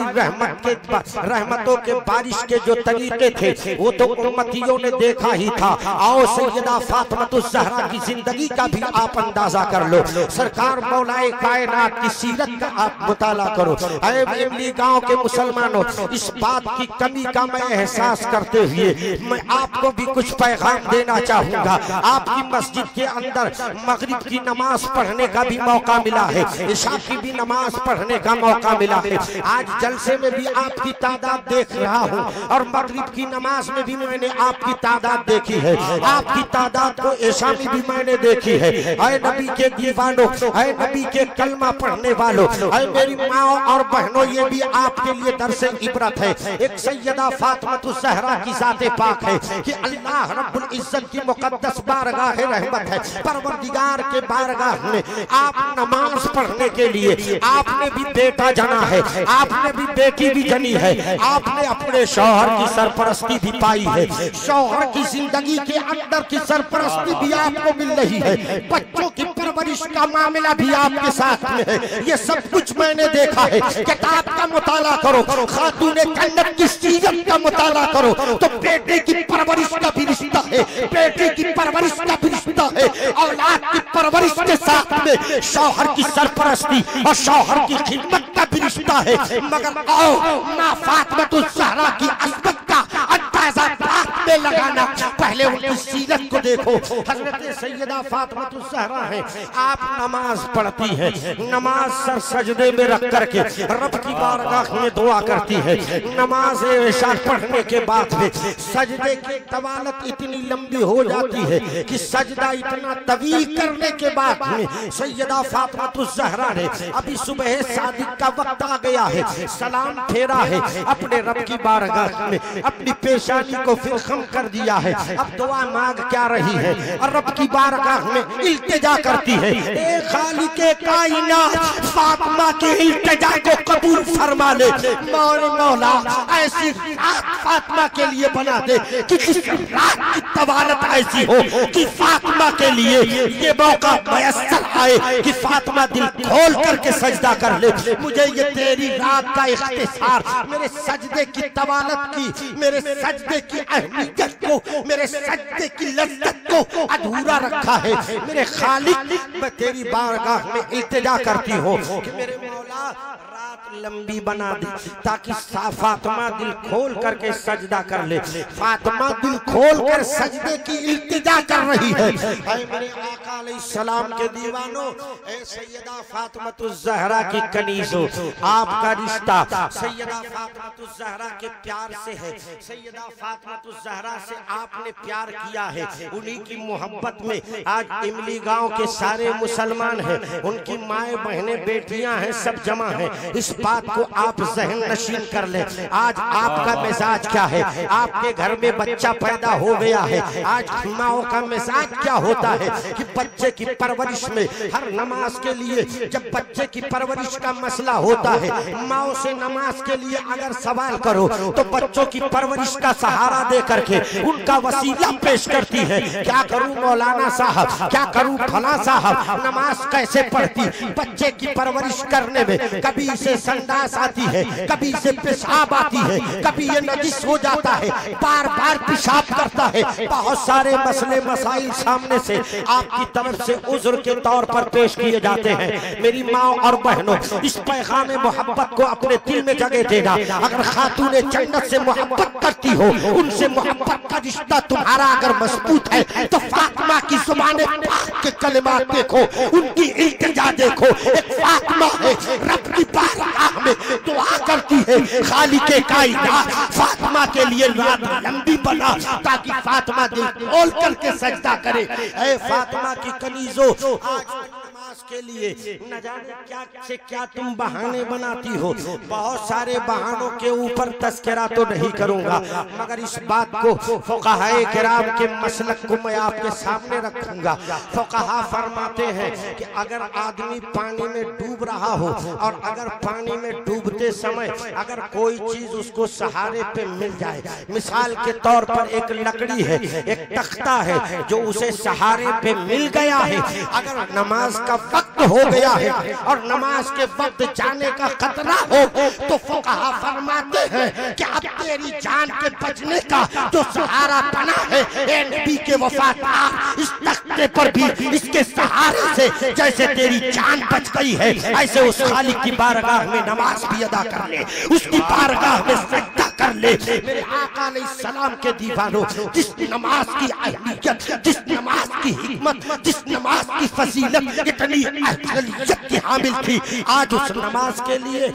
रहमतों के बारिश के जो तरीके थे वो तो उम्मतियों ने देखा ही था। आओ सैयदा फातिमातुज़ ज़हरा की जिंदगी का भी आप अंदाजा कर लो, सरकार मौलाए कायनात की सीरत का आप मुताला करो। ऐ इमली गांव के मुसलमानों, इस बात की कमी का मैं एहसास करते हुए मैं आपको भी कुछ पैगाम देना चाहूंगा। आपकी मस्जिद के अंदर मगरिब की नमाज नमाज पढ़ने का भी मौका मिला है, इशा की भी नमाज पढ़ने का मौका मिला है। आज जलसे में भी आपकी तादाद देख रहा हूँ और मगरिब की नमाज में भी मैंने आपकी तादाद देखी है, आपकी तादाद को इशा में भी मैंने देखी है। ऐ नबी के दीवानों, ऐ नबी के कलमा पढ़ने वालों, ऐ मेरी माँ और बहनों, ये भी आपके लिए दरसे इबरत है। एक सैयदा फातिमातुज़ ज़हरा की ज़ाते पाक है कि अल्लाह रब्बुल इज्जत की मुक़द्दस बारगाह रहमत है, परवरदिगार के बारगाह में आप नमाज पढ़ने के लिए आपने भी बेटा जना है, आपने भी बेटी भी जनी है, आपने अपने शौहर की सरपरस्ती भी पाई है, शौहर की जिंदगी के अंदर की सरपरस्ती भी आपको मिल रही है, बच्चों की परवरिश का मामला भी आपके साथ में है। ये सब कुछ मैंने देखा है। किताब का मुताला करो, खातूने जन्नत की सीरत का मुताला करो तो बेटे की परवरिश का भी रिश्ता है, बेटे की परवरिश का भी रिश्ता है, औलाद की परवरिश के साथ में शौहर की सरपरस्ती और शौहर की खिदमत का भी रिश्ता है। मगर आओ माँ फातिमातुज़ ज़हरा की अज़मत का अंदाज़ा बात में लगाना, पहले उनकी सीरत को देखो। हज़रत सैयदा फातिमातुज़ ज़हरा है, आप नमाज पढ़ती है, नमाज सर सजदे में रख करके रब की बारगाह में दुआ करती है। नमाज इशा पढ़ने के बाद में सजदे की तवालत इतनी लंबी हो जाती है कि सजदा इतना तवील करने के बाद में सैयदा फातिमातुज़ ज़हरा ने अभी सुबह सादिक का वक्त आ गया है, सलाम फेरा है, अपने रब की बारगाह में अपनी पेशानी को फिर खम कर दिया है। अब दुआ मांग क्या रही है और रब की बारगाह में इल्तिजा करती है, ए खालिके कायनात फातिमा के इल्तिजा को कबूल फरमा ले। मौला ऐसी रात फातिमा के लिए बना दे कि जिस रात की तवालत ऐसी हो कि फातिमा के लिए ये मौका मयस्सर आए कि फातिमा दिल खोल करके सजदा कर ले। मुझे ये तेरी रात का इख्तिसार, मेरे सजदे की तवालत की, मेरे सजदे की अहमियत को, मेरे सजदे की लज्जत को अधूरा रखा है। मेरे खालिक, मैं तेरी बारगाह में इल्तिजा करती हूँ कि मेरे मौला रात लंबी बना दे ताकि फातिमा दिल खोल करके सजदा कर ले। फातिमा दिल खोल कर सजदे की इल्तिजा कर रही है। मेरे आका अलैहिस्सलाम के दीवानों, ए सैयदा फातिमातुज़ ज़हरा की कनीज़ों, आपका रिश्ता सैयदा फातिमातुज़ ज़हरा के प्यार से है। सैयदा फातिमातुज़ ज़हरा से आपने प्यार किया है, उन्हीं की मोहब्बत में आज इमली गांव के सारे मुसलमान हैं, उनकी माएँ बहनें बेटियां हैं, सब जमा हैं। इस बात को आप ज़हन नशीन कर ले। आज आपका मिजाज क्या है? आपके घर में बच्चा पैदा हो गया है, आज माओ का मिजाज क्या होता है कि बच्चे की परवरिश में हर नमाज के लिए जब बच्चे की परवरिश का मसला होता है, माओ से नमाज के लिए अगर सवाल करो तो बच्चों की परवरिश का सहारा दे करके उनका वसीला पेश करती है। क्या करूं मौलाना साहब, क्या करूं फला साहब, नमाज कैसे पढ़ती? बच्चे की परवरिश करने में कभी इसे संडास आती है, कभी इसे पेशाब आती है, कभी ये नजिस हो जाता है, बार बार पेशाब करता है। बहुत सारे मसले मसाइल सामने से आपकी तरफ से उज़्र के तौर पर पेश किए जाते हैं। मेरी माँ और बहनों, इस पैगाम मोहब्बत को अपने दिल में जगह देना। अगर खातूने जन्नत से मोहब्बत करती हो, उनसे मोहब्बत का रिश्ता तुम्हारा अगर मजबूत है तो फातिमा की ज़ुबान पाक के कलिमात देखो, उनकी इल्तिजा देखो। एक फातिमा है, रब की बारगाह में दुआ करती है, खालिके कायनात फातिमा के लिए रात लंबी बना ताकि फातिमा दिल खोल करके सजदा करे। ऐ फातिमा की कनीज़ों, आज नमाज के लिए न जाने क्या से क्या तुम बहाने बनाती हो। बहुत सारे बहानों के ऊपर तस्करा तो नहीं करूंगा, मगर इस बात को फुक़हाए किराम के मसलक को मैं आपके सामने रखूंगा। फुक़हा फरमाते हैं कि अगर आदमी पानी में डूब रहा हो और अगर पानी में डूबते समय अगर कोई चीज उसको सहारे पे मिल जाए, मिसाल के तौर पर एक लकड़ी है, एक तख्ता है जो उसे सहारे पे मिल गया है, अगर नमाज का वक्त हो गया है और नमाज के वक्त जाने का खतरा हो तो फुक़हा फरमाते हैं कि अब तेरी जान के बचने का जो सहारा बना है, ए नबी के वफादार, इस तख्ते पर भी इसके सहारे से जैसे तेरी जान बच गई है, ऐसे उस खालिक की बारगाह में नमाज भी अदा कर ले, उसकी बारगाह में सजदा कर ले। मेरे आका अलैहिस्सलाम के दीवानों, जिस नमाज की अहमियत, जिस नमाज की हिकमत, जिस नमाज की फजीलत इतनी अहमियत की हामिल थी, आज उस नमाज के लिए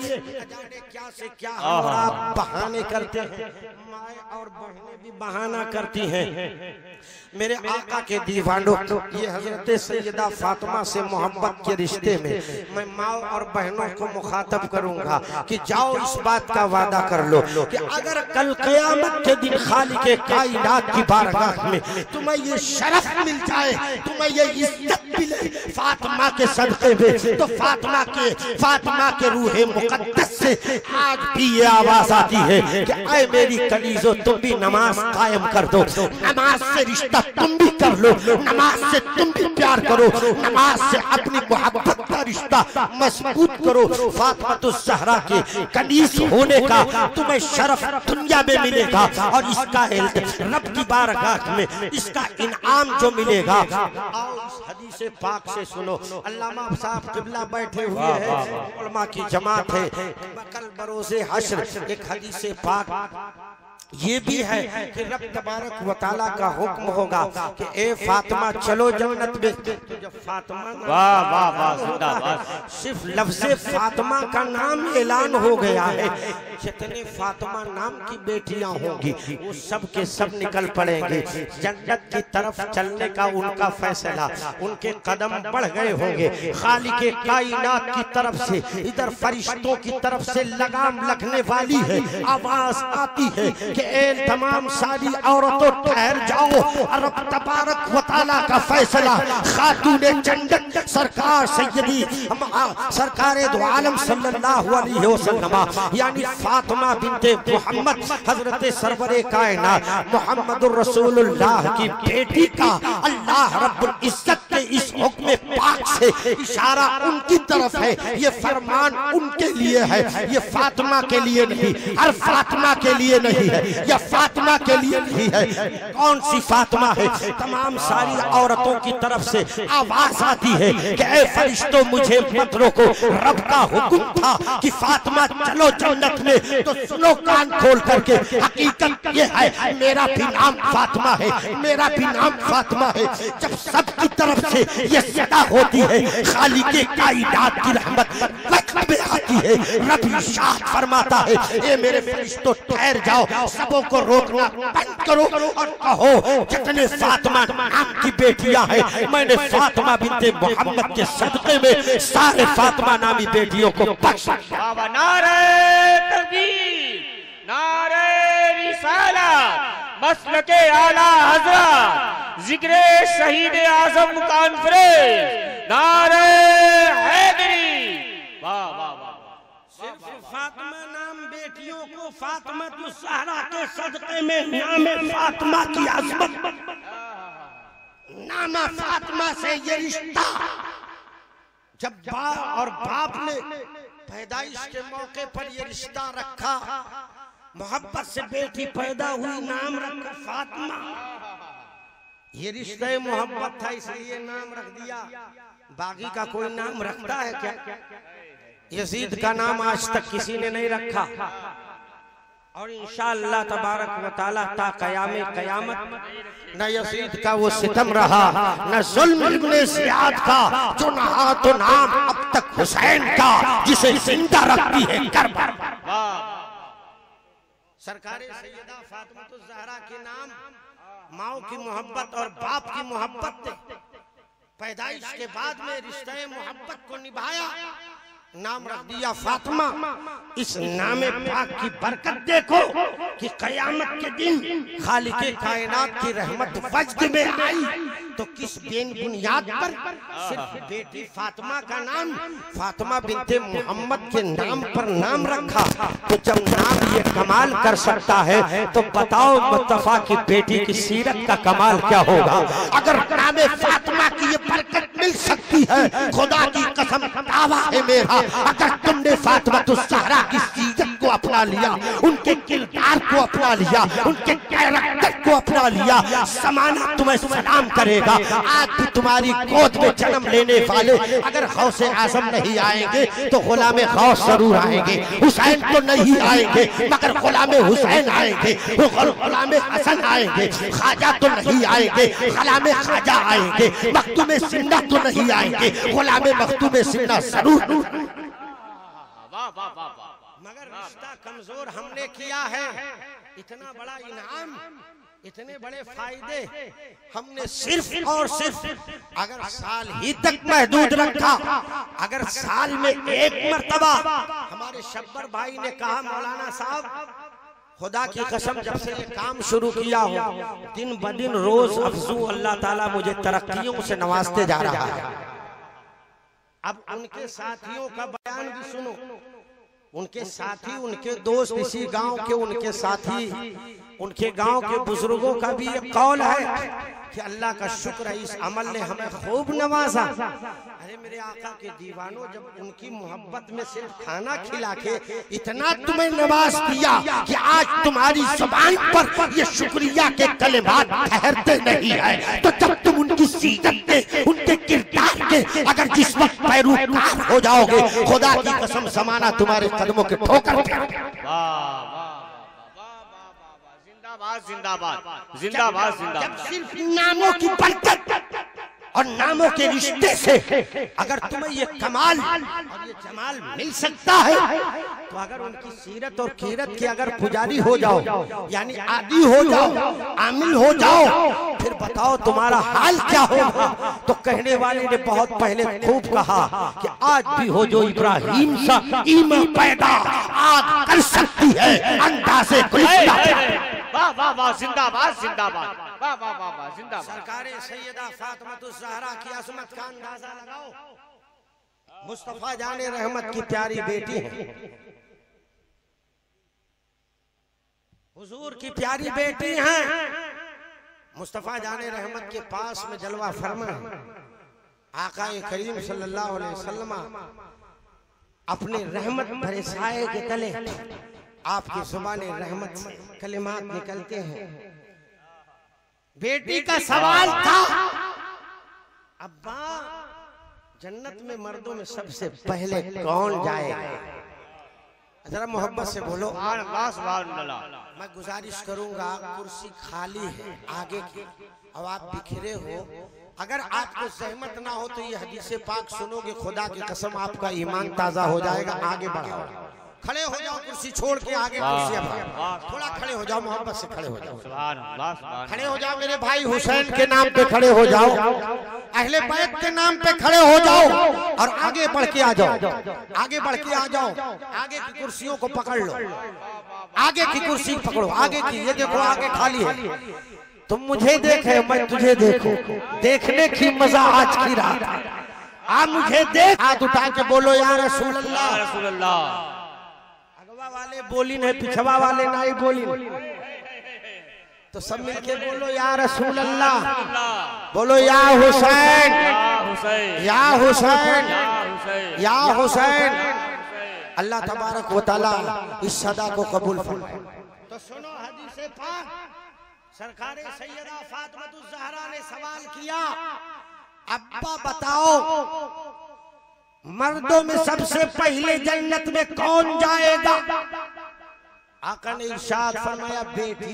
क्या से क्या और आप बहाने करते हैं। माए और बहनें भी बहाना करती हैं। मेरे आका के दीवानों, ये हजरत सैयदा फातिमा से मोहब्बत के रिश्ते में मैं माँ और बहनों को मुखातब करूंगा कि जाओ इस बात का वादा कर लो कि अगर कल क़यामत के दिन खालिक़े कायनात की बारगाह में तुम्हें ये शरफ मिल जाए, तुम्हें ये इज्जत मिले फातिमा के सदक़े में, तो फातिमा के रूहे मुक़द्दस से आज भी ये आवाज आती है कि ऐ मेरी कलीजो, तुम भी नमाज कायम कर दो, नमाज से रिश्ता तुम भी कर लो, नमाज से तुम भी प्यार करो, नमाज से अपनी मोहब्बत का रिश्ता मजबूत करो। फातिमातुज़ ज़हरा के कनीज़ होने का तुम्हें शरफ दुनिया में मिलेगा और इसका रब की बारगाह में इसका इनाम जो मिलेगा। आओ इस हदीस पाक से सुनो। अल्लामा साहब क़िबला बैठे हुए हैं, उलमा की जमात है। कल बरोज़े हश्र एक हदीस पाक ये भी है कि रब तबारक व तआला का हुक्म होगा कि ए फातिमा चलो जन्नत में। तो जब फातिमा, वाह वाह वाह, जिंदाबाद, सिर्फ लफ्ज़े फातिमा का नाम ऐलान हो गया है, जितने फातिमा नाम की बेटियां होंगी वो सब के सब निकल पड़ेंगे जन्नत की तरफ चलने का उनका फैसला, उनके कदम बढ़ गए होंगे खालिक़े कायनात की तरफ से। इधर फरिश्तों की तरफ से लगाम लगने वाली है, आवाज आती है कि ए तमाम सारी औरतों ठहर जाओ, रब तबारक व तआला का फैसला। खातूने जन्नत सरकार सैयदी सरकारे दो आलम सल्लल्लाहु अलैहि वसल्लम यानी फातिमा बिनते मोहम्मद हजरत सरवरे कायनात मोहम्मदुर रसूलुल्लाह की बेटी का अल्लाह रब्बुल इज्जत के इस हुक्म पाक से इशारा उनकी तरफ है। ये फरमान उनके लिए है, ये फातिमा के लिए नहीं, हर फातिमा के लिए नहीं है, यह फातिमा के लिए नहीं है। कौन सी फातिमा है? तमाम सारी औरतों की तरफ से आवाज आती है कि ऐ फरिश्तों मुझे मत रोको, रब का हुक्म था कि फातिमा चलो जन्नत में, तो सुनो कान खोल करके, हकीकत ये है मेरा भी नाम फातिमा है, मेरा भी नाम फातिमा है। जब सबकी तरफ से ये सदा होती है खालिक़े कायनात की रहमत वक्त में आती है, रब इरशाद फरमाता है ए मेरे फरिश्तों ठहर जाओ, सबों को रोकना बंद करो और कहो जितने फातिमा नाम की बेटियां हैं मैंने फातिमा बिनते मोहम्मद के सदक़े में सारे फातिमा नामी बेटियों को बख्श दिया। नारे तकबीर, नारे रिसालत, मसलके आला हज़रत, जिक्रे शहीद आज़म कॉन्फ्रेंस, नारे हैदरी। वाह वाह वाह, सिर्फ फातिमा नाम बेटियों को फातिमातुज़ ज़हरा के सदक़े में नाम फातिमा की अज़मत, नाम फातिमा से ये रिश्ता। जब बाप और बाप ने पैदाइश के मौके पर ये रिश्ता रखा, मोहब्बत से बेटी पैदा हुई, नाम रखा फातिमा। ये रिश्ते मोहब्बत था इसलिए नाम रख दिया। बाकी का कोई नाम रखता है क्या? यजीद का नाम आज तक किसी ने नहीं रखा और इंशाअल्लाह तबारक व तआला ता क़यामे क़यामत न यजीद का वो सितम रहा, न जुल्म इब्ने ज़ियाद का, जो नहा तो नाम अब तक हुसैन का, जिसे जिंदा रखती है करबला। सरकारे सैयदा फातिमातुज़ ज़हरा के नाम माँ की मोहब्बत और बाप की मोहब्बत ने पैदाइश के बाद में रिश्ते मोहब्बत को निभाया, नाम रख दिया फातिमा। इस नामे पाक की बरकत देखो कि कयामत के दिन खालिक़े कायनात की रहमत वजद में आई तो किस बुनियाद पर सिर्फ बेटी फातिमा का नाम फातिमा बिनते मोहम्मद के नाम पर नाम रखा। तो जब नाम ये कमाल कर सकता है तो बताओ मुस्तफा की बेटी की सीरत का कमाल क्या होगा। अगर नामे फातिमा की ये बरकत मिल सकती है, खुदा की कसम दावा है मेरा, अगर तुमने फातिमातुज़ ज़हरा की सीरत को अपना लिया, उनके किरदार को अपना लिया, उनके कैरेक्टर को अपना लिया, ज़माना तुम्हें सलाम करेगा। आज भी तुम्हारी गोद में जन्म लेने वाले अगर गौसे आज़म नहीं आएंगे तो गुलाम गौस जरूर आएंगे। हुसैन तो नहीं आएंगे मगर गुलाम हुसैन आएंगे, गुलाम हसन आएंगे, ख्वाजा तो नहीं आएंगे, गुलाम ख्वाजा आएंगे, मखदूम सिन्ना तो नहीं आएंगे, गुलाम मखदूम सिन्ना जरूर। मगर रिश्ता कमजोर हमने किया है। इतना बड़ा इनाम, इतने बड़े फायदे हमने सिर्फ और सिर्फ अगर साल ही तक महदूद रखा। अगर साल में एक मर्तबा, हमारे शब्बर भाई ने कहा मौलाना साहब खुदा की कसम जब से ये काम शुरू किया हो दिन ब दिन रोज अफजू अल्लाह ताला मुझे तरक्कियों से नवाजते जा रहा है। अब उनके साथियों का बयान भी सुनो। उनके साथी, उनके दोस्त, इसी गांव के उनके साथी, उनके गांव के बुजुर्गों का भी एक कौल है कि अल्लाह का शुक्र है इस अमल ने हमें खूब नवाजा। अरे मेरे आका के दीवानों, जब उनकी मोहब्बत में सिर्फ खाना खिला के इतना तुम्हें नवाज दिया कि आज तुम्हारी जुबान पर ये शुक्रिया के कलिमात ठहरते नहीं है, तो जब तुम उनकी सीरत के, उनके किरदार के अगर जिस वक्त पैरोकार हो जाओगे, खुदा की कसम ज़माना तुम्हारे कदमों के ठोकर जिंदाबाद जिंदाबाद जिंदाबाद जिंदाबाद। सिर्फ नामों की बरकत और नामों के रिश्ते से अगर तुम्हें ये कमाल और ये जमाल मिल सकता है, तो अगर उनकी सीरत और कीरत के अगर पुजारी हो जाओ, यानी आदी हो जाओ, आमिल हो जाओ, फिर बताओ तुम्हारा हाल क्या होगा। तो कहने वाले ने बहुत पहले खूब कहा कि आज भी हो जो इब्राहिम सा ईमान पैदा, आग कर सकती है अंदाज़े गुलिस्तान। वाह वाह वाह, जिंदाबाद जिंदाबाद, वाह वाह वाह वाह, जिंदाबाद। सरकारे सैयदा फातिमातुज़ ज़हरा की अज़मत का अंदाजा लगाओ। मुस्तफा जाने रहमत की प्यारी बेटी है, हुजूर की प्यारी बेटी हैं। मुस्तफा जाने रहमत के पास में जलवा फरमा है। आका करीम सल्लल्लाहु अलैहि वसल्लम अपने रहमत भरे साए के तले आपकी ज़ुबाने रहमत से कलिमात निकलते हैं। बेटी का सवाल था, अब्बा जन्नत में मर्दों में सबसे पहले कौन जाएगा? जरा मोहब्बत से बोलो। मैं गुजारिश करूंगा, कुर्सी खाली है आगे की, अब आप बिखरे हो, अगर आपको सहमत ना हो तो ये हदीस पाक सुनोगे, खुदा की कसम आपका ईमान ताजा हो जाएगा। आगे बढ़ाओ, खड़े हो जाओ, कुर्सी छोड़ के आगे कुर्सी थोड़ा खड़े हो जाओ, मोहब्बत से खड़े हो जाओ, खड़े हो जाओ मेरे भाई हुसैन के नाम पे खड़े हो जाओ, अहले बैत के नाम पे खड़े हो जाओ और आगे बढ़ के आ जाओ, आगे बढ़ के आ जाओ, आगे की कुर्सियों को पकड़ लो, आगे की कुर्सी पकड़ो, आगे की, ये देखो आगे खाली है। तुम मुझे देखे, मैं तुझे देखूं, देखने की मजा आज की रात। आप मुझे देख, हाथ उठा के बोलो या रसूल अल्लाह, या रसूल अल्लाह। अगवा वाले बोली नहीं, पिछवा वाले नहीं बोली, तो सब मिलके बोलो या रसूल अल्लाह, बोलो या हुसैन, या हुसैन, या हुसैन। अल्लाह तबारक व तआला इस सदा को कबूल फरमाए। तो सुनो हदीस पाक, सरकारे सैयदा फातिमातुज़ ज़हरा ने सवाल किया, अब्बा बताओ मर्दों में सबसे पहले जन्नत में कौन जाएगा? आका ने इरशाद फरमाया, बेटी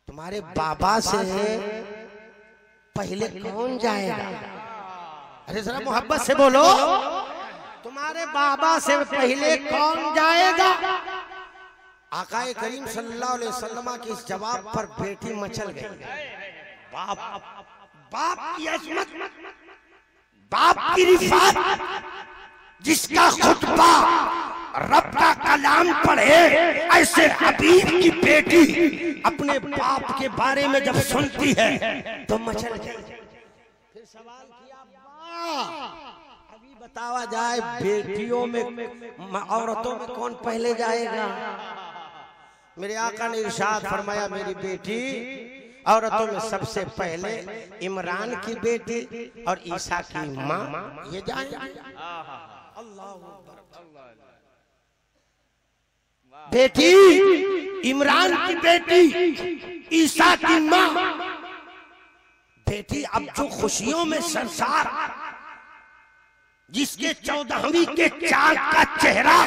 तुम्हारे बाबा से पहले कौन जाएगा? अरे जरा मोहब्बत से बोलो, तुम्हारे बाबा से पहले कौन जाएगा? आकाए करीम सल्लल्लाहु अलैहि वसल्लम के इस जवाब पर बेटी मचल गई। बाप, बाप की अजमत, बाप की रिफात, जिसका खुतबा रब का कलाम पढ़े, ऐसे हबीब की बेटी अपने बाप के बारे में जब सुनती है तो मचल गई। फिर सवाल किया, अभी बतावा जाए बेटियों में, औरतों में कौन पहले जाएगा? मेरे आका ने इरशाद फरमाया, मेरी बेटी औरतों में सबसे पहले इमरान की बेटी और ईसा की माँ ये जाएंगे। बेटी इमरान की बेटी ईसा की माँ। बेटी अब जो खुशियों में संसार, जिसके 14वीं के चांद का चेहरा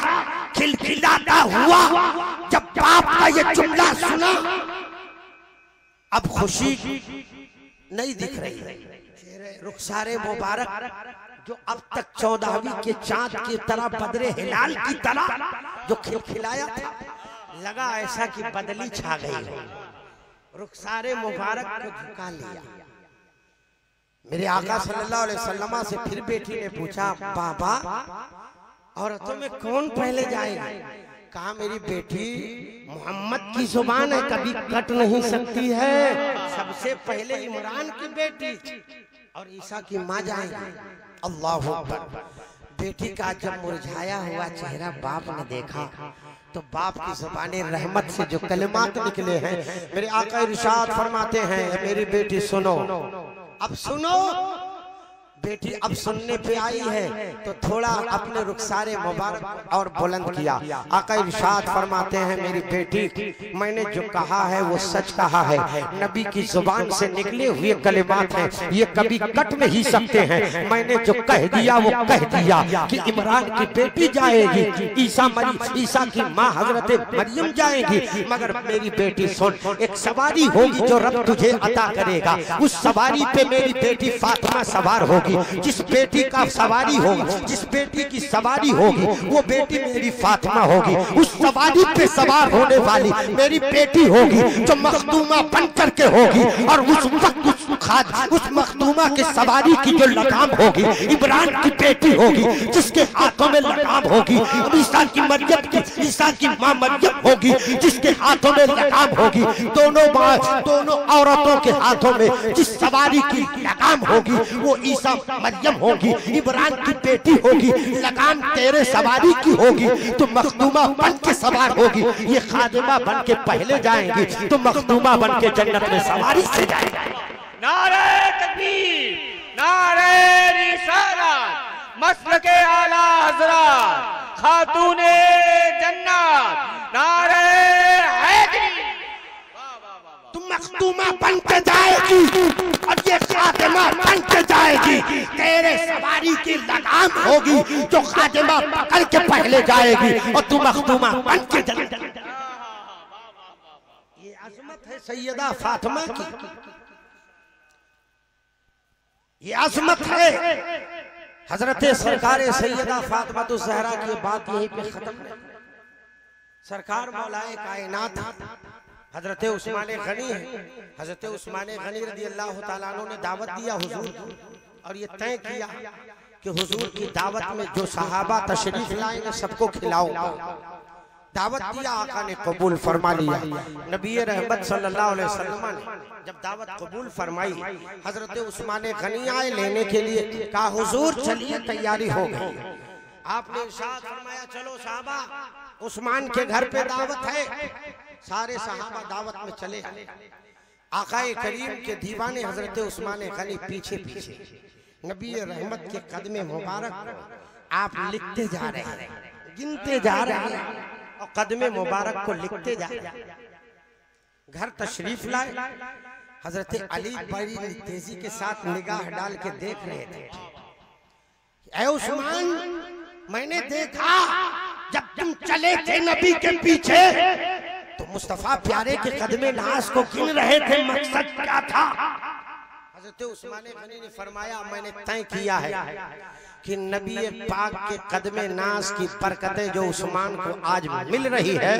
खिलखिलाता हुआ जब बाप का ये जुमला सुना, अब खुशी नहीं दिख रही। चेहरे रुखसारे मुबारक जो अब तक 14वीं के चांद की तरह बदरे हिलाल की तरह जो खिलखिलाया था, लगा ऐसा कि बदली छा गई हो। रुखसारे मुबारक को झुका लिया। मेरे आका सल्लल्लाहु अलैहि वसल्लम से फिर बेटी ने पूछा, बाबा औरतों में कौन पहले जाएगा? कहा, मेरी बेटी मोहम्मद की जुबान है, कभी कट नहीं सकती है। सबसे पहले इमरान की बेटी और ईसा की माँ जाएगी। अल्लाह अकबर। बेटी का जब मुरझाया हुआ चेहरा बाप ने देखा तो बाप की जुबानी रहमत से जो कलिमात निकले हैं, मेरे आका इरशाद फरमाते हैं, मेरी बेटी सुनो, अब सुनो। बेटी अब सुनने पे आई है तो थोड़ा अपने रुखसारे मुबारक और बुलंद किया। आका इरशाद फरमाते हैं, मेरी बेटी मैंने जो कहा है वो सच कहा है। नबी की जुबान से निकले हुए कलिमात हैं, ये कभी कट नहीं सकते हैं। मैंने जो कह दिया वो कह दिया कि इमरान की बेटी जाएगी, ईसा की माँ हजरत मरियम जाएगी। मगर मेरी बेटी सुन, एक सवारी होगी जो रब तुझे अता करेगा। उस सवारी पे मेरी बेटी फातिमा सवार होगी। जिस बेटी का सवारी होगा, जिस बेटी की सवारी होगी, वो बेटी मेरी फातिमा होगी। उस सवारी पे सवार होने वाली मेरी बेटी होगी जो मखदूमा बन करके होगी। और उस वक्त उस मखदूमा के सवारी की जो लगाम होगी इमरान की बेटी होगी, जिसके हाथों में लगाम होगी। ईसा की माँ मरियम होगी, जिसके हाथों में लगाम होगी। दोनों औरतों के हाथों में जिस सवारी की लगाम होगी वो ईसा मरियम होगी, इमरान की बेटी होगी। लगाम तेरे सवारी की होगी तो मखदूमा बन के सवार होगी। ये खादिमा बन के पहले जाएंगी तो मखदूमा बन के जन्नत में सवारी से जाएंगी। नारे तकबीर, नारे रिसालत, मसलके आला हज़रत, खातूने जन्नत, नारे हैदरी। तुम मखदूमा बन के जाएगी और ये खातिमा बन के जाएगी। तेरे सवारी की लगाम होगी जो खातिमा पकड़ के पहले जाएगी और तुम मखदूमा बन के जाएगी। ये अजमत है सैयदा फातिमा की, ये अजमत है हजरत सरकार सैयदा फातिमा तो ज़हरा की बात यहीं पे खत्म है। सरकार मौलाए कायनात हजरत उस्मान गनी है। हजरत उस्मान गनी रज़ी अल्लाह तआला अन्हु ने दावत दिया हुजूर, और ये तय किया कि हुजूर की दावत में जो सहाबा तशरीफ लाएंगे सबको खिलाऊंगा। दावत दिया, आका ने कबूल फरमा लिया। नबी रहमत सल्लल्लाहु अलैहि वसल्लम ने जब दावत कबूल फरमाई, हजरत उस्मान गनी आए लेने के लिए। कहा, हुजूर चलिए तैयारी हो गई। आपने इरशाद फरमाया, चलो साहबा उस्मान के घर पे दावत है। सारे सहाबा दावत में चले। आकाए करीम के दीवाने हजरत उस्मान गनी पीछे पीछे नबी रहमत के कदमे मुबारक आप लिखते जा रहे हैं, गिनते जा रहे हैं और कदमे मुबारक को लिखते जा रहे हैं। घर तशरीफ लाए। हजरत अली बड़ी तेजी के साथ निगाह डाल के देख रहे थे। ऐ उस्मान, मैंने देखा जब तुम चले थे नबी के पीछे तो मुस्तफा प्यारे के कदमे नाज को गिन रहे थे, मकसद क्या था? हजरत उस्मान गनी ने फरमाया, मैंने तय किया है कि नबी पाक के कदमे नाज की बरकतें जो उस्मान को आज मिल रही है,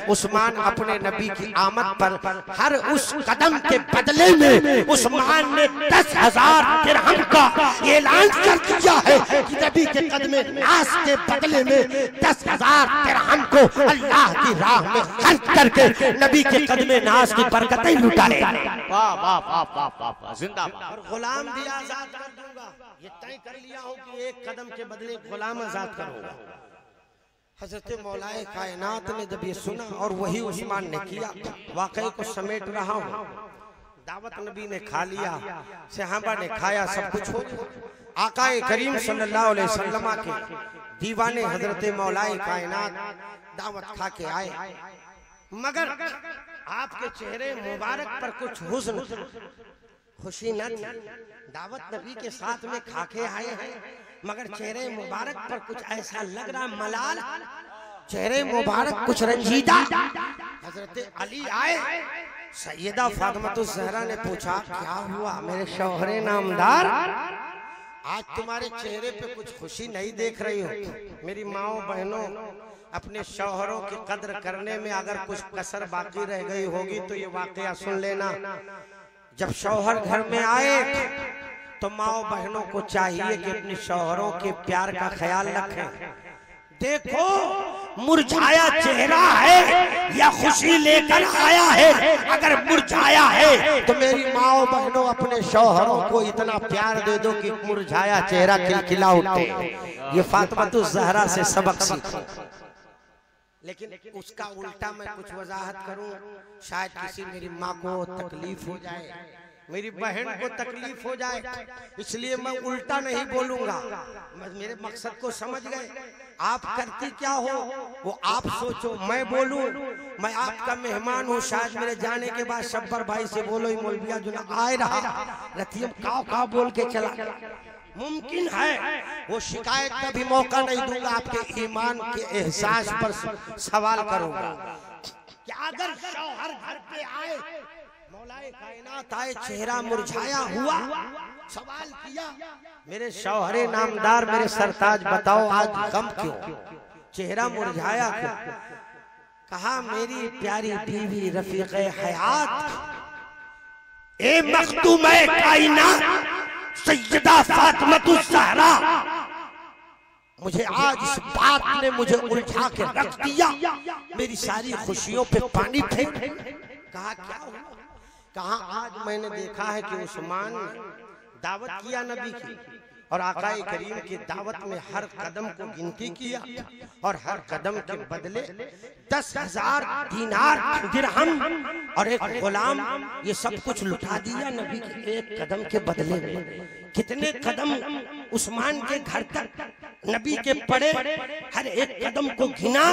उस्मान अपने नबी की आमद पर हर उस कदम के बदले में उस्मान ने 10,000 दिरहम का ऐलान कर दिया है कि नबी के कदमे नाज के बदले में 10,000 दिरहम को अल्लाह की राह में खर्च करके नबी के कदमे नाज की बरकतें लुटाए। वाह वाह वाह वाह वाह, जिंदाबाद। और गुलाम भी आजाद कर दूंगा, ये तय कर लिया हूं कि एक कदम के बदले गुलाम आजाद करूंगा। हजरत मौलाए कायनात ने जब ये सुना और वही उस्मान ने किया, वाकई को समेट रहा हूं। दावत नबी ने खा लिया, सहाबा ने खाया, सब कुछ हो गया। आकाए करीम सल्लल्लाहु अलैहि वसल्लम के दीवाने हजरत मौलाए कायनात दावत खा के आए, मगर आपके चेहरे मुबारक पर कुछ हुस्न था, खुशी न थी। दावत नबी के साथ में खा के आए हैं, मगर चेहरे मुबारक पर कुछ ऐसा लग रहा मलाल, चेहरे मुबारक कुछ रंजीदा। हजरत अली आए, सैयदा फातिमातुज़ ज़हरा ने पूछा क्या हुआ मेरे शौहरे नामदार, आज तुम्हारे चेहरे पे कुछ खुशी नहीं देख रही हो। मेरी माओ बहनों, अपने शौहरों की कद्र करने में अगर कुछ कसर बाकी रह गई होगी तो ये वाकया सुन लेना। जब शौहर घर में आए तो माओ बहनों को चाहिए कि अपने शौहरों के प्यार का ख्याल रखें। देखो मुरझाया चेहरा है या खुशी लेकर आया है, अगर मुरझाया है तो मेरी माओ बहनों अपने शौहरों को इतना प्यार दे दो कि मुरझाया चेहरा खिलखिला उठे। ये फातिमातुज़ ज़हरा से सबक सीखो। लेकिन उसका उल्टा मैं कुछ वजाहत करूं, शायद किसी मेरी माँ को तकलीफ हो जाए, मेरी बहन को तकलीफ हो जाए, इसलिए मैं उल्टा नहीं बोलूंगा। मेरे मकसद को समझ गए। आप करती क्या हो वो आप सोचो, मैं बोलूं, मैं आपका मेहमान हूँ, शायद मेरे जाने के बाद शब्बर भाई से बोलो ही मौलविया जो ना आए रहा रतियम काव बोल के चला, मुमकिन है वो शिकायत का भी मौका नहीं दूंगा, आपके ईमान के एहसास पर सवाल करूंगा। क्या अगर शौहर घर पे आए, मौलाए कायनात आए, चेहरा मुरझाया हुआ, सवाल किया मेरे शौहरे नामदार, मेरे सरताज बताओ आज गम क्यों, चेहरा मुरझाया क्यों? कहा मेरी प्यारी बीवी रफीक़े हयात, ए मखदूमे कायनात सैयदा फातिमातुज़ ज़हरा, मुझे आज इस बात ने मुझे उलझा के रख दिया, मेरी सारी खुशियों पे पानी फेंक। कहा क्या हुआ? कहा आज मैंने देखा है कि उस्मान ने दावत किया नबी की, और आकाए करीम की दावत में हर कदम को गिनती किया, और हर कदम के बदले 10,000 दीनार दिरहम और एक गुलाम, ये सब कुछ लुटा दिया नबी के एक कदम के बदले में। कितने कदम उस्मान के घर तक नबी के पड़े, हर एक कदम को गिना।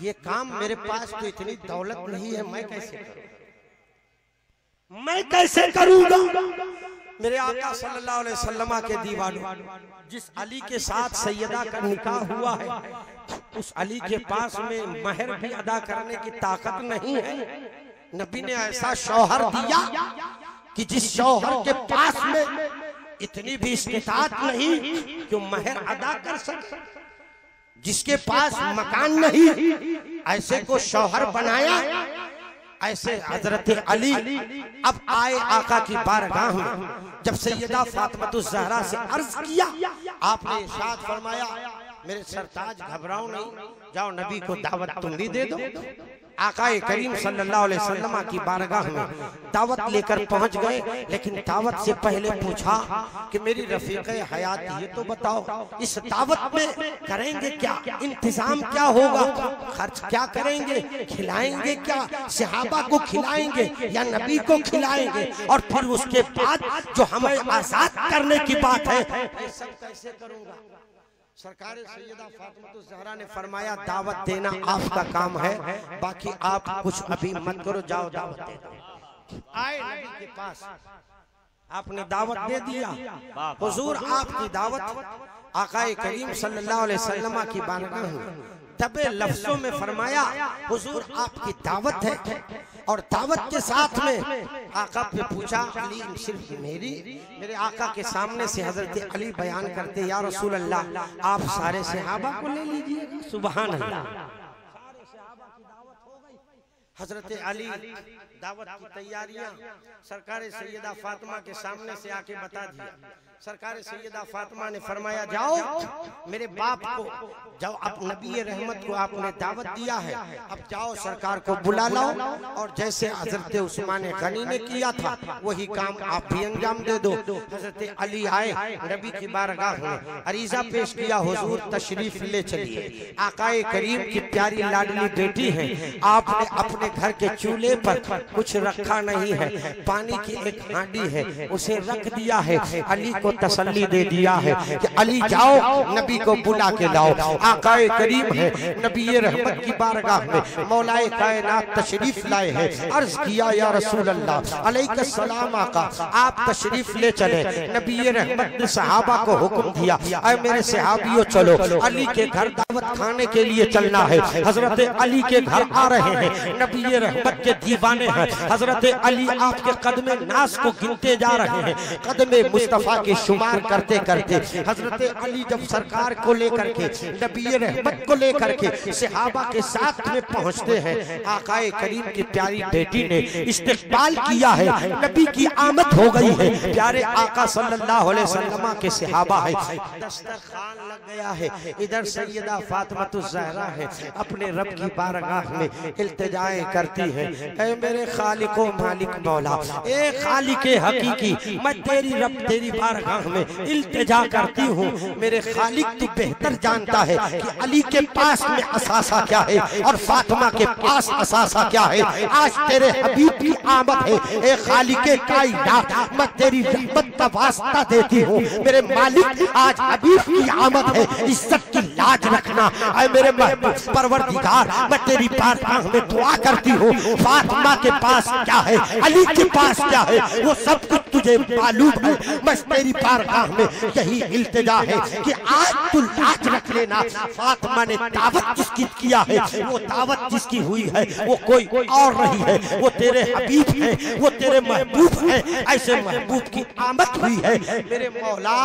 ये काम मेरे पास तो इतनी दौलत नहीं है, मैं कैसे करूं, मैं कैसे करूंगा? मेरे आका सल्लल्लाहु अलैहि वसल्लम के दीवानों, जिस अली के साथ सैयदा का निकाह हुआ है, उस अली के पास में महर भी अदा करने की ताकत नहीं है। नबी ने ऐसा शौहर दिया कि जिस शौहर के पास में इतनी भी इस्तिताअत नहीं कि महर अदा कर सके, जिसके पास मकान नहीं, ऐसे को शौहर बनाया। ऐसे हजरत अली अब आए आका की बारगाह में, जब सैयदा फातिमातुज़ ज़हरा से अर्ज किया, आपने इरशाद फरमाया मेरे सरताज घबराओ नहीं, जाओ नबी को दावत तुम भी दे दो। आकाए करीम सल्लल्लाहु अलैहि वसल्लम की बारगाह में दावत लेकर पहुंच गए, लेकिन दावत से पहले पूछा कि मेरी रफीक़े हयात ये तो बताओ, इस दावत में करेंगे क्या, इंतजाम क्या होगा, खर्च क्या करेंगे, खिलाएंगे क्या, सहाबा को खिलाएंगे या नबी को खिलाएंगे, और फिर उसके बाद जो हमें आजाद करने की बात है, सब कैसे करूंगा? सरकार सैयदा फातिमातुज़ ज़हरा ने फरमाया दावत देना आपका काम है, बाकी आप कुछ अभी मत करो, जाओ दावत दे दो। आए नबी के पास, आपने दावत दे दिया, हुजूर आपकी दावत आकाए करीम सल्लल्लाहु अलैहि वसल्लम की बारगाह में दबे लफ्जों में फरमाया हुजूर आपकी दावत है, और दावत के साथ में आका पे पूछा अली सिर्फ मेरे आका के सामने से हजरत अली बयान करते या रसूल अल्लाह आप सारे सहाबा को ले लीजिए। सुभान अल्लाह। हजरत अली दावत की तैयारियां सरकार सैयदा फातिमा के सामने से आके बता दिया। सरकार सैयदा फातिमा ने फरमाया जाओ मेरे बाप को, जाओ अब नबी रहमत को आपने दावत दिया है, अब जाओ सरकार को बुला लाओ, और जैसे हजरत उस्मान गनी ने किया था वही काम आप भी अंजाम दे दो। हजरत अली आए नबी की बारगाह में, अरीजा पेश किया हुजूर तशरीफ ले चलिए, आकाए करीम की प्यारी लाडली बेटी है, आपने अपने अपने घर के चूल्हे पर कुछ रखा नहीं है, पानी की एक हांडी है उसे रख दिया है। अली को तसल्ली दे दिया है कि अली जाओ नबी को बुला के लाओ। आकाए करीम है नबी रहमत की बारगाह में मौलाए कायनात तशरीफ लाए हैं। अर्ज किया या रसूल अल्लाह अलैका सलाम आका, आप तशरीफ ले चले। नबी रहमत ने सहाबा को हुक्म दिया, अरे मेरे सहाबियों चलो अली के घर दावत खाने के लिए चलना है। हजरत अली के घर आ रहे हैं, नबी रहमत के दीवाने हैं। हजरत अली आपके कदमे नास को गिनते जा रहे हैं, कदमे मुस्तफा के शुमार करते करते हजरत अली जब सरकार को लेकर के नबी रहमत को लेकर के सहाबा के साथ में पहुंचते हैं, आकाए करीम की प्यारी बेटी ने इस्तेकबाल किया है, नबी की आमद हो गई है। प्यारे आका सल्लल्लाहु अलैहि वसल्लम के सहाबा है, दस्तरखान लग गया है। इधर सैयदा फातिमातुज़ ज़हरा है, अपने रब की बारगाह में इल्तिजाएं करती है, ऐ मेरे खालिक व मालिक मौला, ए खालिक हकीकी, मैं तेरी रब तेरी बारगाह में इल्तिजा करती हूँ। मेरे खालिक तू बेहतर जानता है कि अली के पास में असासा क्या है और फातिमा के पास असासा क्या है। आज तेरे हबीब की आमद है, ए खालिक कायनात, मैं तेरी रहमत का वास्ता देती हूँ। मेरे मालिक आज हबीब की आमद है, इज्जत की लाज रखना। ऐ मेरे महबूब परवरदिगार, मैं तेरी बारगाह में दुआ करती हूँ। फातिमा के पास क्या है, अली के पास क्या है, वो सब कुछ तुझे मालूम है। बस तेरी बारगाह में यही इल्तिजा है कि आज तू लाज रख लेना। फातिमा ने दावत जिसकी किया है, वो दावत जिसकी हुई है वो कोई और नहीं है, वो तेरे हबीब है, वो तेरे महबूब है। ऐसे महबूब की आमद हुई है, मेरे मौला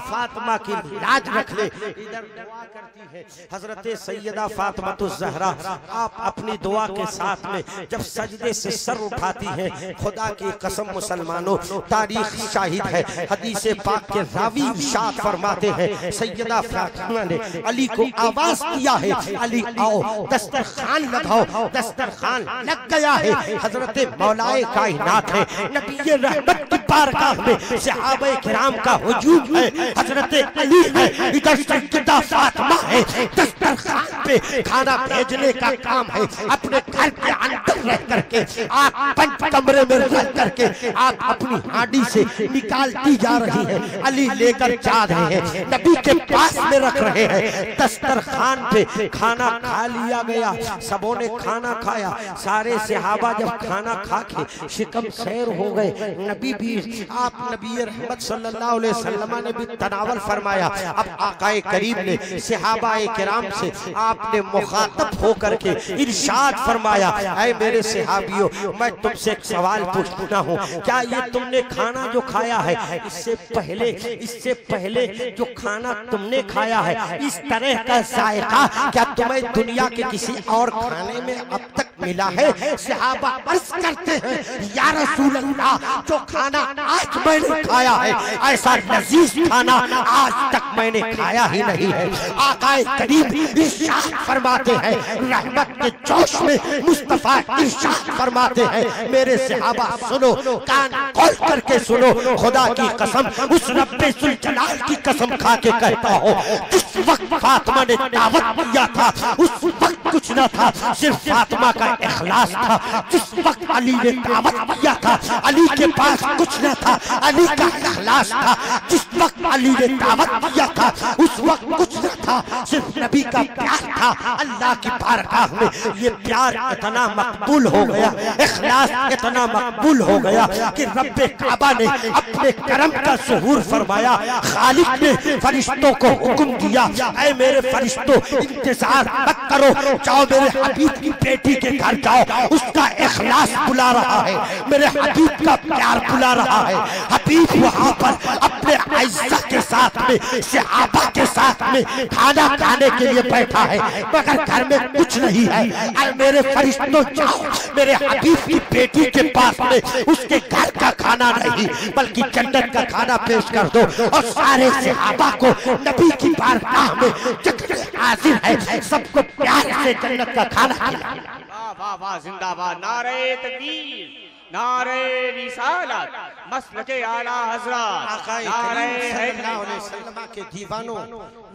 फातिमा की लाज रख ले। इधर दुआ करती है हजरत सैयदा फातिमातुज़ ज़हरा, आप अपनी दुआ के साथ में जब सजदे से सर उठाती हैं, खुदा की कसम मुसलमानों तारीख शाहिद है, हदीस पाक के रावी इरशाद फरमाते हैं, सैयदा फातिमा ने अली को आवाज दिया है, अली आओ दस्तरखान लगाओ। दस्तरखान लग गया है, हजरत मौलाए कायनात है, नबी रहमत की बारगाह में सहाबाए किराम का हुजूम है, हजरत अली है, इधर सैयदा फातिमा है। दस्तरखान पे खाना भेजने का काम है, अपने घर के अंदर रह करके आप पंच कमरे में रह करके आप अपनी हांडी से निकालती जा रही है, अली लेकर जा रहे हैं, नबी के पास में रख रहे हैं। दस्तरखान पे खाना खा लिया गया, सबों ने खाना खाया, सारे सहाबा जब खाना खा के शिकम सैर हो गए, नबी भी आप नबी रहमत सल्लल्लाहु अलैहि वसल्लम ने भी तनावल फरमाया। अब आकाए करीम ने सहाबाए किराम से आपने मुखातब होकर के इरशाद फरमाया, ऐ मेरे सहाबियों, मैं तुमसे एक सवाल पूछता हूँ, क्या ये तुमने खाना जो खाया है इससे पहले जो खाना तुमने खाया है, इस तरह का जायका क्या तुम्हें दुनिया के किसी और खाने में अब तक मिला है? सहाबा अर्ज करते हैं, या रसूल अल्लाह, जो खाना आज मैंने खाया है ऐसा लजीज खाना आज तक मैंने खाया ही नहीं है। आकाए करीम इरशाद फरमाते हैं, रहमत के जोश में मुस्तफा इरशाद फरमाते हैं, मेरे सहाबा सुनो, कान खोल करके सुनो, खुदा की कसम, उस रब्बे जुल जलाल की कसम खा के कहता हूँ, जिस वक्त फातिमा ने दावत दिया था उस वक्त कुछ न था, सिर्फ फातिमा का इखलास था। जिस वक्त अली ने दावत दिया था अली के पास कुछ न था, अली का इखलास था। जिस वक्त अली ने दावत दिया था उस वक्त कुछ न था, सिर्फ नबी का प्यार था। अल्लाह की बारगाह में ये प्यार इतना मकबूल हो गया, इखलास इतना मकबूल हो गया कि रब्बे काबा ने अपने करम का ज़ुहूर फरमाया। खालिक ने फरिश्तों को हुक्म दिया, ऐ मेरे फरिश्तों, इंतजार मत करो, जाओ मेरे हबीब की बेटी के घर जाओ, उसका इखलास बुला रहा है, मेरे हबीब का प्यार बुला रहा है। हबीब वहाँ पर अपने इज्जत के साथ में सहाबा के साथ में खाना खाने के लिए बैठा है, मगर घर में कुछ नहीं है। ऐ मेरे फरिश्तों, जाओ मेरे हबीब की बेटी के पास में, उसके घर का खाना नहीं बल्कि जन्नत का खाना पेश कर दो, और सारे सहाबा को नबी की बारगाह में जितने हाजिर है सबको प्यार से जन्नत का खाना खिलाओ। वाह वाह वाह, जिंदाबाद, नारे तकबीर। नारे रिसालत मसलके आला हज़रत, नारे सल्लल्लाहु के दीवानों,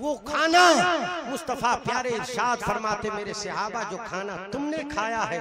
वो खाना मुस्तफा प्यारे इरशाद फरमाते मेरे सहाबा, जो खाना तुमने खाया है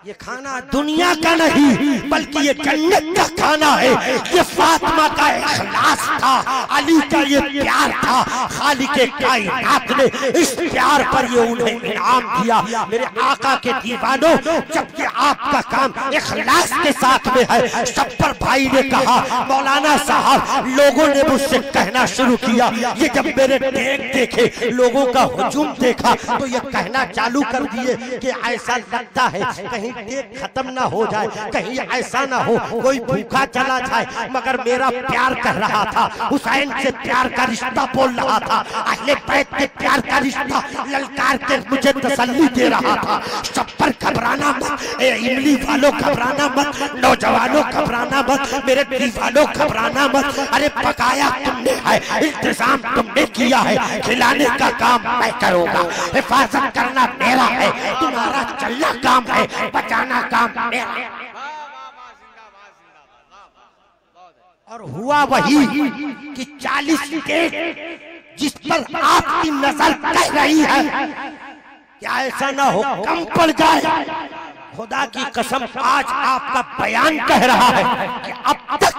ये खाना दुनिया का नहीं बल्कि ये जन्नत का खाना है। ये फातिमा का इखलास था, अली का ये प्यार था। खालिके कायनात ने इस प्यार पर ये उन्हें इनाम दिया। मेरे आका के दीवानों, जबकि आपका काम इखलास के साथ में है। शब्बर भाई ने कहा, मौलाना साहब लोगों ने मुझसे कहना शुरू किया, ये जब मेरे टेक देखे, लोगों का हुजूम देखा, तो ये कहना चालू कर दिए कि ऐसा लगता है कहीं टेक खत्म ना हो जाए, कहीं ऐसा ना हो कोई भूखा चला जाए। मगर मेरा प्यार कर रहा था, हुसैन से प्यार का रिश्ता बोल रहा था, अहले बैत के प्यार का रिश्ता ललकार के मुझे तसल्ली दे रहा था। शब्बर घबराना मत, इमली वालों घबराना मत, नौजवानों घबराना मत, मेरे दीवानों घबराना मत। अरे पकाया तुमने है, इंतजाम तुमने किया है, खिलाने का काम मैं करूंगा, हिफाजत करना मेरा है, तुम्हारा चलना काम है, बचाना काम मेरा। और हुआ वही कि 40 डेट जिस पर आपकी नजर कह रही है क्या ऐसा ना हो कम पड़ जाए। खुदा की कसम आज आपका बयान कह रहा है कि अब तक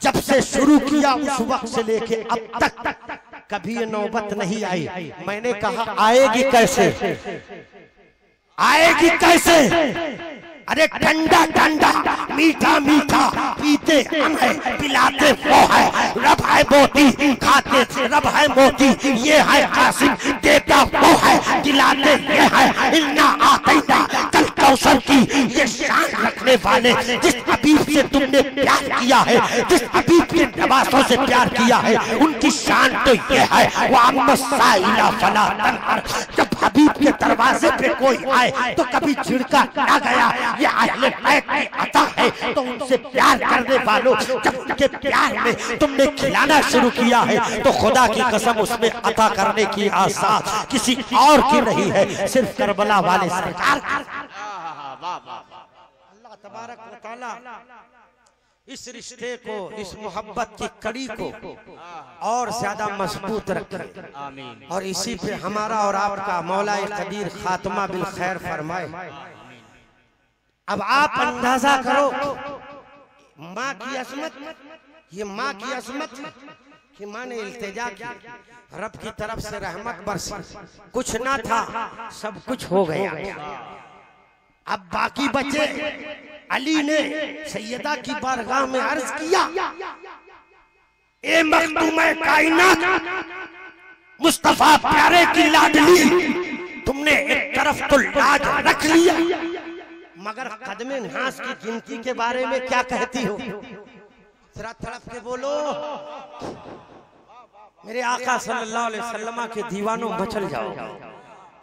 जब से शुरू किया उस वक्त से लेके अब तक कभी ये नौबत नहीं आई। मैंने कहा आएगी कैसे, आएगी कैसे? अरे ठंडा ठंडा मीठा मीठा पीते हम है, पिलाते वो है, रब है मोती खाते रब है मोती, ये है कासिम देता वो है, दिलाते ये है, इन्ना आतैना कल कौसर की। ये शान रखने वाले जिस हबीब से तुमने प्यार किया है, जिस हबीब के नवासों से प्यार किया है, उनकी शान तो ये है, वो अम्मसाइला फला तनहर। जब हबीब के दरवाजे पे कोई आए तो कभी झिड़का ना गया। ये अहले बैत की अता है, तो उनसे प्यार करने वालों जब उनके प्यार में तुमने खिलाना शुरू किया है तो खुदा की कसम उसमें अता करने की आशा किसी और की नहीं है, सिर्फ करबला वाले सरकार। अल्लाह तबारक व तआला इस रिश्ते को, इस मोहब्बत की कड़ी को और ज्यादा मजबूत रखे, आमीन। और इसी पे हमारा और आपका मौलाए कदीर खात्मा बिल खैर फरमाए। अब आप अंदाजा करो माँ की अजमत, ये माँ की अजमत कि माँ ने इल्तिजा की, रब की तरफ से रहमत बरसी, कुछ ना था सब कुछ हो गया। अब बाकी बचे, अली ने सैयदा की बारगाह में अर्ज किया, ए मखदूमे कायनात, मुस्तफा प्यारे की लाडली, तुमने एक तरफ तो लाज रख लिया मगर कदमे नास की गिनती के बारे में क्या कहती हो? जरा तड़प के बोलो। मेरे आका सल्लल्लाहु अलैहि वसल्लम के दीवानों मचल जाओ।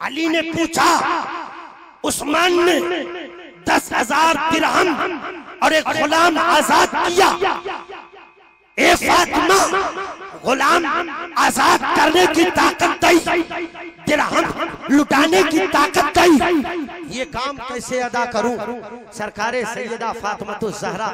अली ने पूछा, उस्मान ने 10,000 दिरहम और एक गुलाम आजाद किया, ए फातिमा गुलाम आजाद करने की ताकत दी, दिरहम लुटाने की ताकत दी, ये काम कैसे अदा करूं? सरकारे सैयदा फातिमा ज़हरा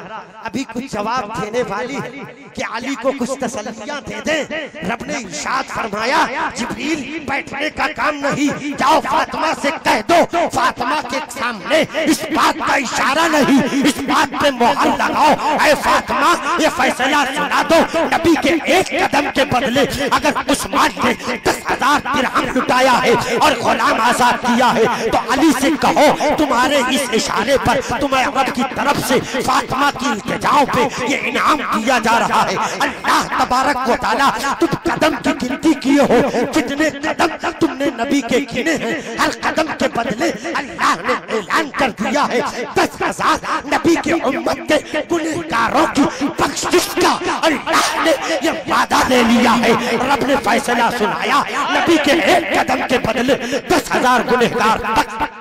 अभी कुछ जवाब देने वाली है कि अली को कुछ तसल्लियां दे दे। रब ने इरशाद फरमाया, जिब्रील बैठने का काम नहीं, जाओ फातिमा से कह दो, फातिमा के सामने इस बात का इशारा नहीं, इस बात पे मोहर लगाओ, ऐ फातिमा ये फैसला सुना दो, नबी के एक कदम के बदले अगर उस्मान ने 10,000 दिरहम लुटाया है और गुलाम आजाद किया है तो अली से कहो तुम्हारे इस इशारे पर तुम्हें रब की तरफ से फातिमा की इल्तिजाओं पे ये इनाम दिया जा रहा है। अल्लाह तबारक व तआला तुम कदम की गिनती किए हो, कितने कदम तुमने नबी के गिने हैं, हर कदम के बदले अल्लाह ने ऐलान कर दिया है 10,000 नबी के उम्मत के गुनहगारों की बख्शिश का अल्लाह ने ये वादा ले लिया है। रब ने फैसला सुनाया, नबी के एक कदम के बदले 10,000 गुनहगार।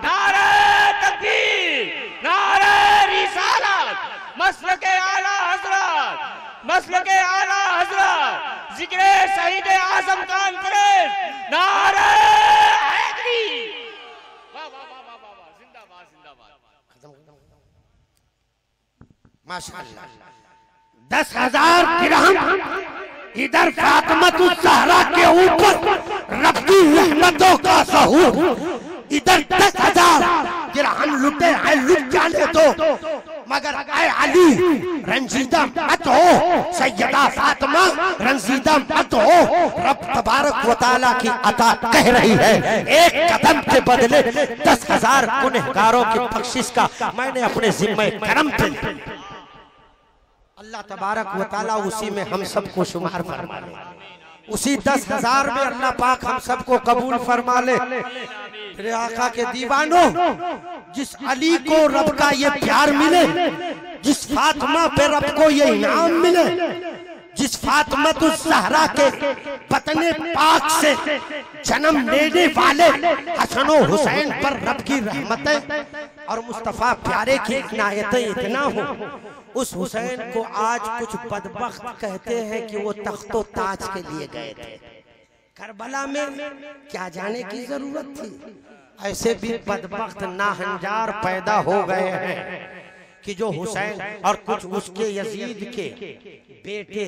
नारे तकबीर, नारे रिसालत, मसलके आला हज़रत, मसलके आला हज़रत, जिक्र शहीद आज़म कॉन्फ्रेंस, नारे हैदरी। वाह वाह वाह वाह वाह, जिंदाबाद जिंदाबाद। माशाअल्लाह। 10,000 दिरहम इधर फातिमतुज़ ज़हरा के ऊपर रब की रहमतों का ज़हूर, इधर 10,000 दिरहम लुटे हैं, लुट जाने दो, मगर ऐ अली रंजीदा मत हो, सैयदा फातिमा रंजीदा मत हो। रब तबारक व तआला की अता कह रही है, एक कदम के बदले 10,000 गुनहगारों की बख्शिश का मैंने अपने जिम्मे करम पे अल्लाह तबारक व तआला उसी में हम सबको शुमार फरमा ले, उसी 10,000 में अल्लाह पाक हम सबको कबूल फरमा ले। फिर आका के दीवानों, जिस अली को रब का ये प्यार मिले, जिस फातिमा पे रब को ये इनाम मिले, जिस फातिमतुज़ ज़हरा के बतने पाक से जन्म लेने वाले हसन और हुसैन पर रब की रहमतें और मुस्तफ़ा प्यारे की इनायतें इतना हो, उस हुसैन को आज कुछ बदबख्त कहते हैं कि वो तख्तो ताज के लिए गए थे। करबला में क्या जाने की जरूरत थी? ऐसे भी बदबख्त नाहंजार पैदा हो गए हैं कि जो हुसैन और कुछ उसके यजीद के बेटे,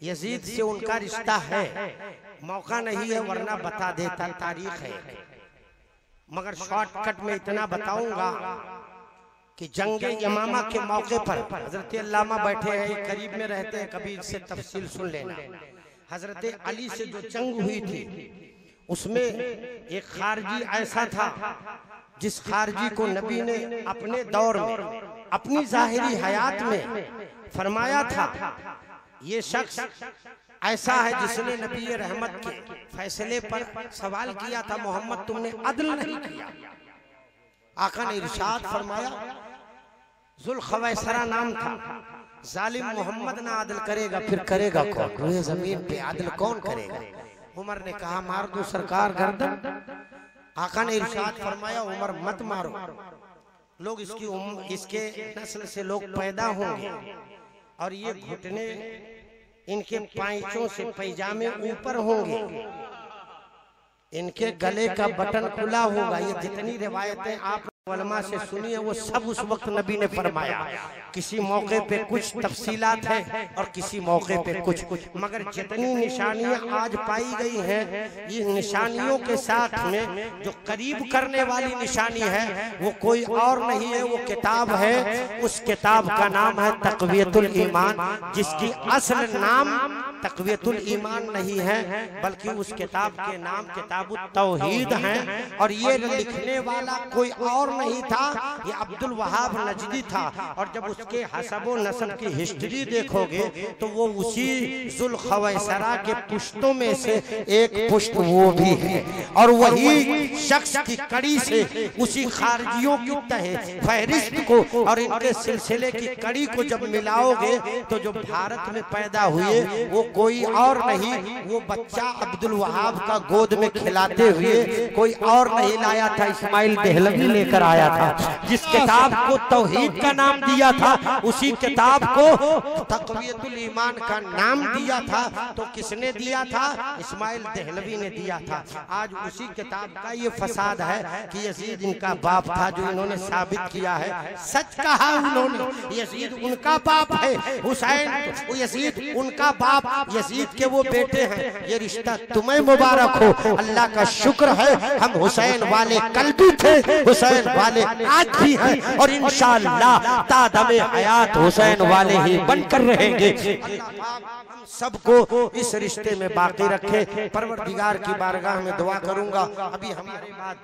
यजीद से उनका रिश्ता है, मौका नहीं है वरना बता देता, तारीख है, मगर शॉर्टकट में इतना बताऊंगा कि जंगे यमामा के मौके पर हजरत अल्लामा बैठे हैं, करीब में रहते हैं, कभी इससे तफसील सुन लेना। हजरत अली से जो जंग हुई थी उसमें एक खारजी ऐसा था जिस खारजी को नबी ने अपने दौर में अपनी जाहिरी हयात में फरमाया था, ये शख्स ऐसा है जिसने नबी रहमत के फैसले पर सवाल किया था, मोहम्मद तुमने अदल नहीं किया। आका ने इरशाद फरमाया, जुल्खवैसरा नाम था, जालिम मोहम्मद ना आदल करेगा फिर करेगा कौन? रोए जमीन पे आदल कौन करेगा? उमर ने कहा मार दो सरकार गर्दन। आका ने इरशाद फरमाया, उमर मत मारो, लोग इसके नस्ल से लोग पैदा होंगे और ये घुटने इनके पांचों से पैजामे ऊपर होंगे, इनके गले का बटन खुला होगा। ये जितनी रिवायतें आप उलमा से सुनी है वो सब उस वक्त नबी ने फरमाया। किसी मौके पे कुछ तफसीलात है और किसी मौके पे कुछ, मगर जितनी निशानियां आज पाई गई हैं, ये निशानियों के साथ में जो करीब करने वाली निशानी है वो कोई और नहीं है, वो किताब है। उस किताब का नाम है तक़वियतुल ईमान, जिसकी असल नाम तक़वियतुल ईमान नहीं है बल्कि उस किताब के नाम किताबुत तौहीद है। और ये लिखने वाला कोई और नहीं था, ये अब्दुल वहाब नजदी था। और जब उसके हसबो नस्ल की हिस्ट्री देखोगे तो वो उसी जुल्खवैसरा के पुश्तों में से एक पुश्त वो भी है, और वही शख्स की कड़ी से उसी खारजियों की तहे फहरिस्त को और इनके सिलसिले की कड़ी को जब मिलाओगे तो जो भारत में पैदा हुए वो कोई और नहीं, वो बच्चा अब्दुल वहाब का गोद में खिलाते हुए कोई और नहीं लाया था, इस्माइल देहलवी लेकर आया था। जिस किताब को तौहीद का नाम दिया था उसी किताब को तक़वियतुल ईमान का नाम दिया था। तो किसने दिया था? इस्माइल देहलवी ने दिया था। आज उसी किताब का ये फसाद है कि यजीद इनका बाप था, जो इन्होंने साबित किया है। सच कहा उन्होंने, यजीद उनका बाप है, हुसैन यजीद उनका बाप, यजीद के वो बेटे हैं। ये रिश्ता तुम्हें मुबारक हो, अल्लाह का शुक्र है हम हुसैन वाले कल भी थे, हुसैन वाले आज भी हैं और इंशाअल्लाह तादमे हयात हुसैन वाले ही बनकर रहेंगे। सबको इस रिश्ते में बाकी रखे। परवरदिगार की बारगाह में दुआ करूंगा। अभी हमारे बाद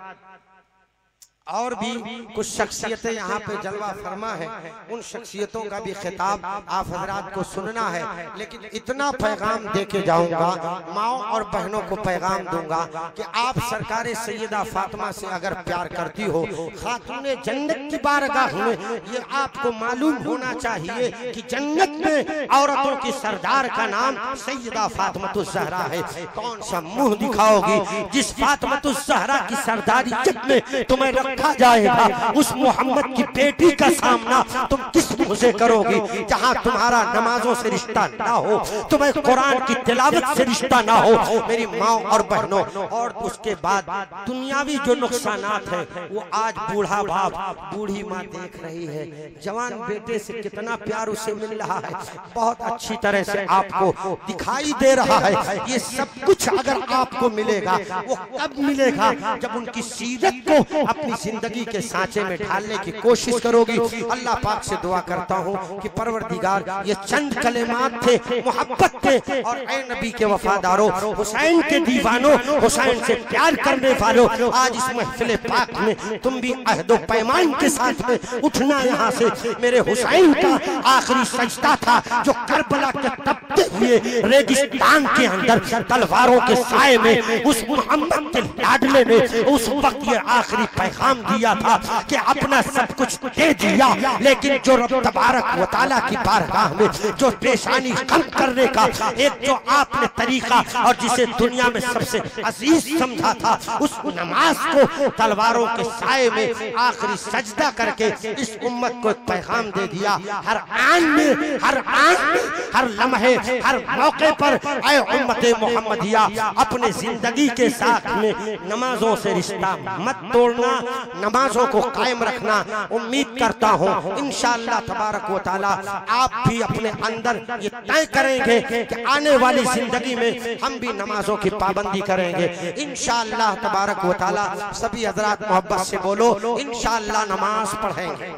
और भी कुछ शख्सियतें यहाँ पे जलवा फरमा है, उन शख्सियतों का भी खिताब आप हजरात को सुनना है। लेकिन इतना पैगाम दे के जाऊंगा, माओ और बहनों को पैगाम दूंगा कि आप सरकार सैयदा फातिमा से अगर प्यार करती हो, खातून जन्नत की बारगाह में ये आपको मालूम होना चाहिए कि जन्नत में औरतों की सरदार का नाम सैयदा फातिमातुज़ ज़हरा है। कौन सा मुंह दिखाओगी जिस फातिमातुज़ ज़हरा की सरदारी में तुम्हें रखा जाएगा, उस मोहम्मद की बेटी का सामना तुम किस मुंह से करोगी? जहां तुम्हारा नमाजों से रिश्ता ना हो, तुम्हें कुरान की तिलावत से रिश्ता ना हो मेरी माँ और बहनों। और उसके बाद दुनियावी जो नुकसानात हैं वो आज बूढ़ा बाप बूढ़ी माँ देख रही है, जवान बेटे से कितना प्यार उसे मिल रहा है, बहुत अच्छी तरह से आपको दिखाई दे रहा है। ये सब कुछ अगर आपको मिलेगा वो कब मिलेगा? जब उनकी सीरत को अपनी जिंदगी के सांचे में ढालने की कोशिश करोगी। अल्लाह पाक से दुआ करता हूँ कि परवरदिगार ये चंद कलेमात थे, मोहब्बत थे, और ऐ नबी के वफादारों, हुसैन के दीवानों, हुसैन से प्यार करने वालों, आज इस महफिल पाक में तुम भी अहदो पैमान के साथ में उठना। यहाँ से मेरे हुसैन का आखिरी सजदा था जो करबला के तपते हुए रेगिस्तान के अंदर तलवारों के साए में उस मोहम्मद के लाडले ने उस वक्त ये आखिरी पैगाम दिया था कि अपना सब कुछ दे दिया, लेकिन जो रब तबारक व तआला की बारगाह में जो पेशानी कम करने का एक जो आपने तरीका और जिसे दुनिया में सबसे अजीज समझा था, उस नमाज को तलवारों के साए में आखिरी सजदा करके इस उम्मत को पैगाम दे दिया। हर आन में, हर आन में, हर लम्हे, हर मौके पर ऐ उम्मते मोहम्मदिया अपने जिंदगी के साथ में नमाजों से रिश्ता मत तोड़ना, नमाजों को कायम रखना। उम्मीद करता हूँ इंशाअल्लाह तबारक व तआला आप भी अपने अंदर ये तय करेंगे कि आने वाली जिंदगी में हम भी नमाजों की पाबंदी करेंगे इंशाअल्लाह तबारक व तआला। सभी हजरात मोहब्बत से बोलो इंशाअल्लाह नमाज पढ़ेंगे,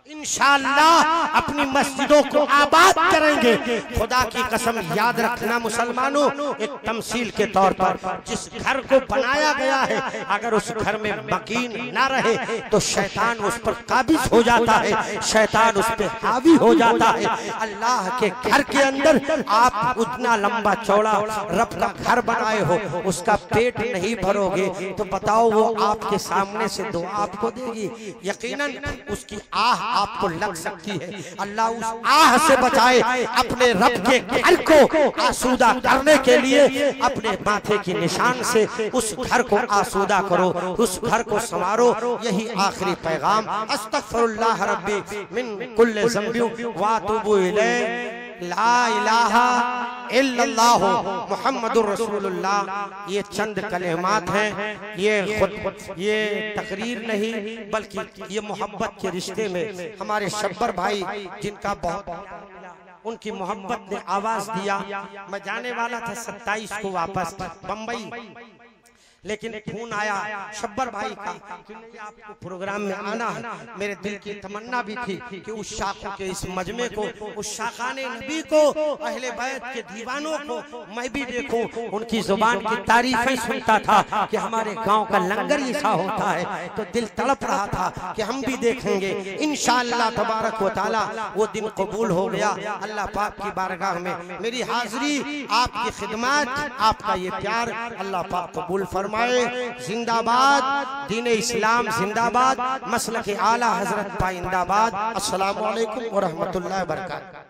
इंशाअल्लाह अपनी मस्जिदों को आबाद करेंगे। खुदा की कसम याद रखना मुसलमानों, एक तमसील के तौर पर जिस घर को बनाया गया है अगर उस घर में मकीन ना रहे तो शैतान उस पर काबिज हो जाता है, शैतान उस पर हावी हो जाता है। अल्लाह के घर के अंदर आप उतना लंबा चौड़ा रब का घर बनाए हो, उसका पेट नहीं भरोगे तो बताओ वो आपके सामने से दुआ आपको देगी? यकीनन उसकी आह आपको लग सकती है। अल्लाह उस आह से बचाए। अपने रब के घर को आसूदा करने के लिए अपने माथे की निशान से उस घर को आसूदा करो, उस घर को संवारो। यही आखिरी पैगाम। अस्तगफिरुल्लाह रब्बी मिन कुल्ले ज़ंबि व अतूबु इलैह। ला इलाहा इल्लल्लाह मुहम्मदुर रसूलुल्लाह। ये चंद कलेमात हैं, ये तकरीर नहीं बल्कि ये मोहब्बत के रिश्ते में हमारे शब्बर भाई जिनका बहुत उनकी मोहब्बत ने आवाज दिया। मैं जाने वाला था 27 को वापस बम्बई, लेकिन फोन आया शब्बर भाई का कि आपको प्रोग्राम में आना है। मेरे दिल की तमन्ना भी थी कि उस शाखों के इस मजमे को, उस शाखाने नबी को, अहले बैत के दीवानों को मैं भी देखूं, उनकी जुबान की तारीफें सुनता था कि हमारे गांव का लंगर ऐसा होता है, तो दिल तड़प रहा था कि हम भी देखेंगे। इंशाअल्लाह तबारक व तआला वो दिन कबूल हो गया। अल्लाह पाक की बारगाह में मेरी हाजिरी, आपकी खिदमत, आपका ये प्यार अल्लाह पाक कबूल फरमाए। जिंदाबाद दीन इस्लाम, जिंदाबाद मसलक आला हजरत पाइंदाबाद। अस्सलामु अलैकुम व रहमतुल्लाहि व बरकातहू।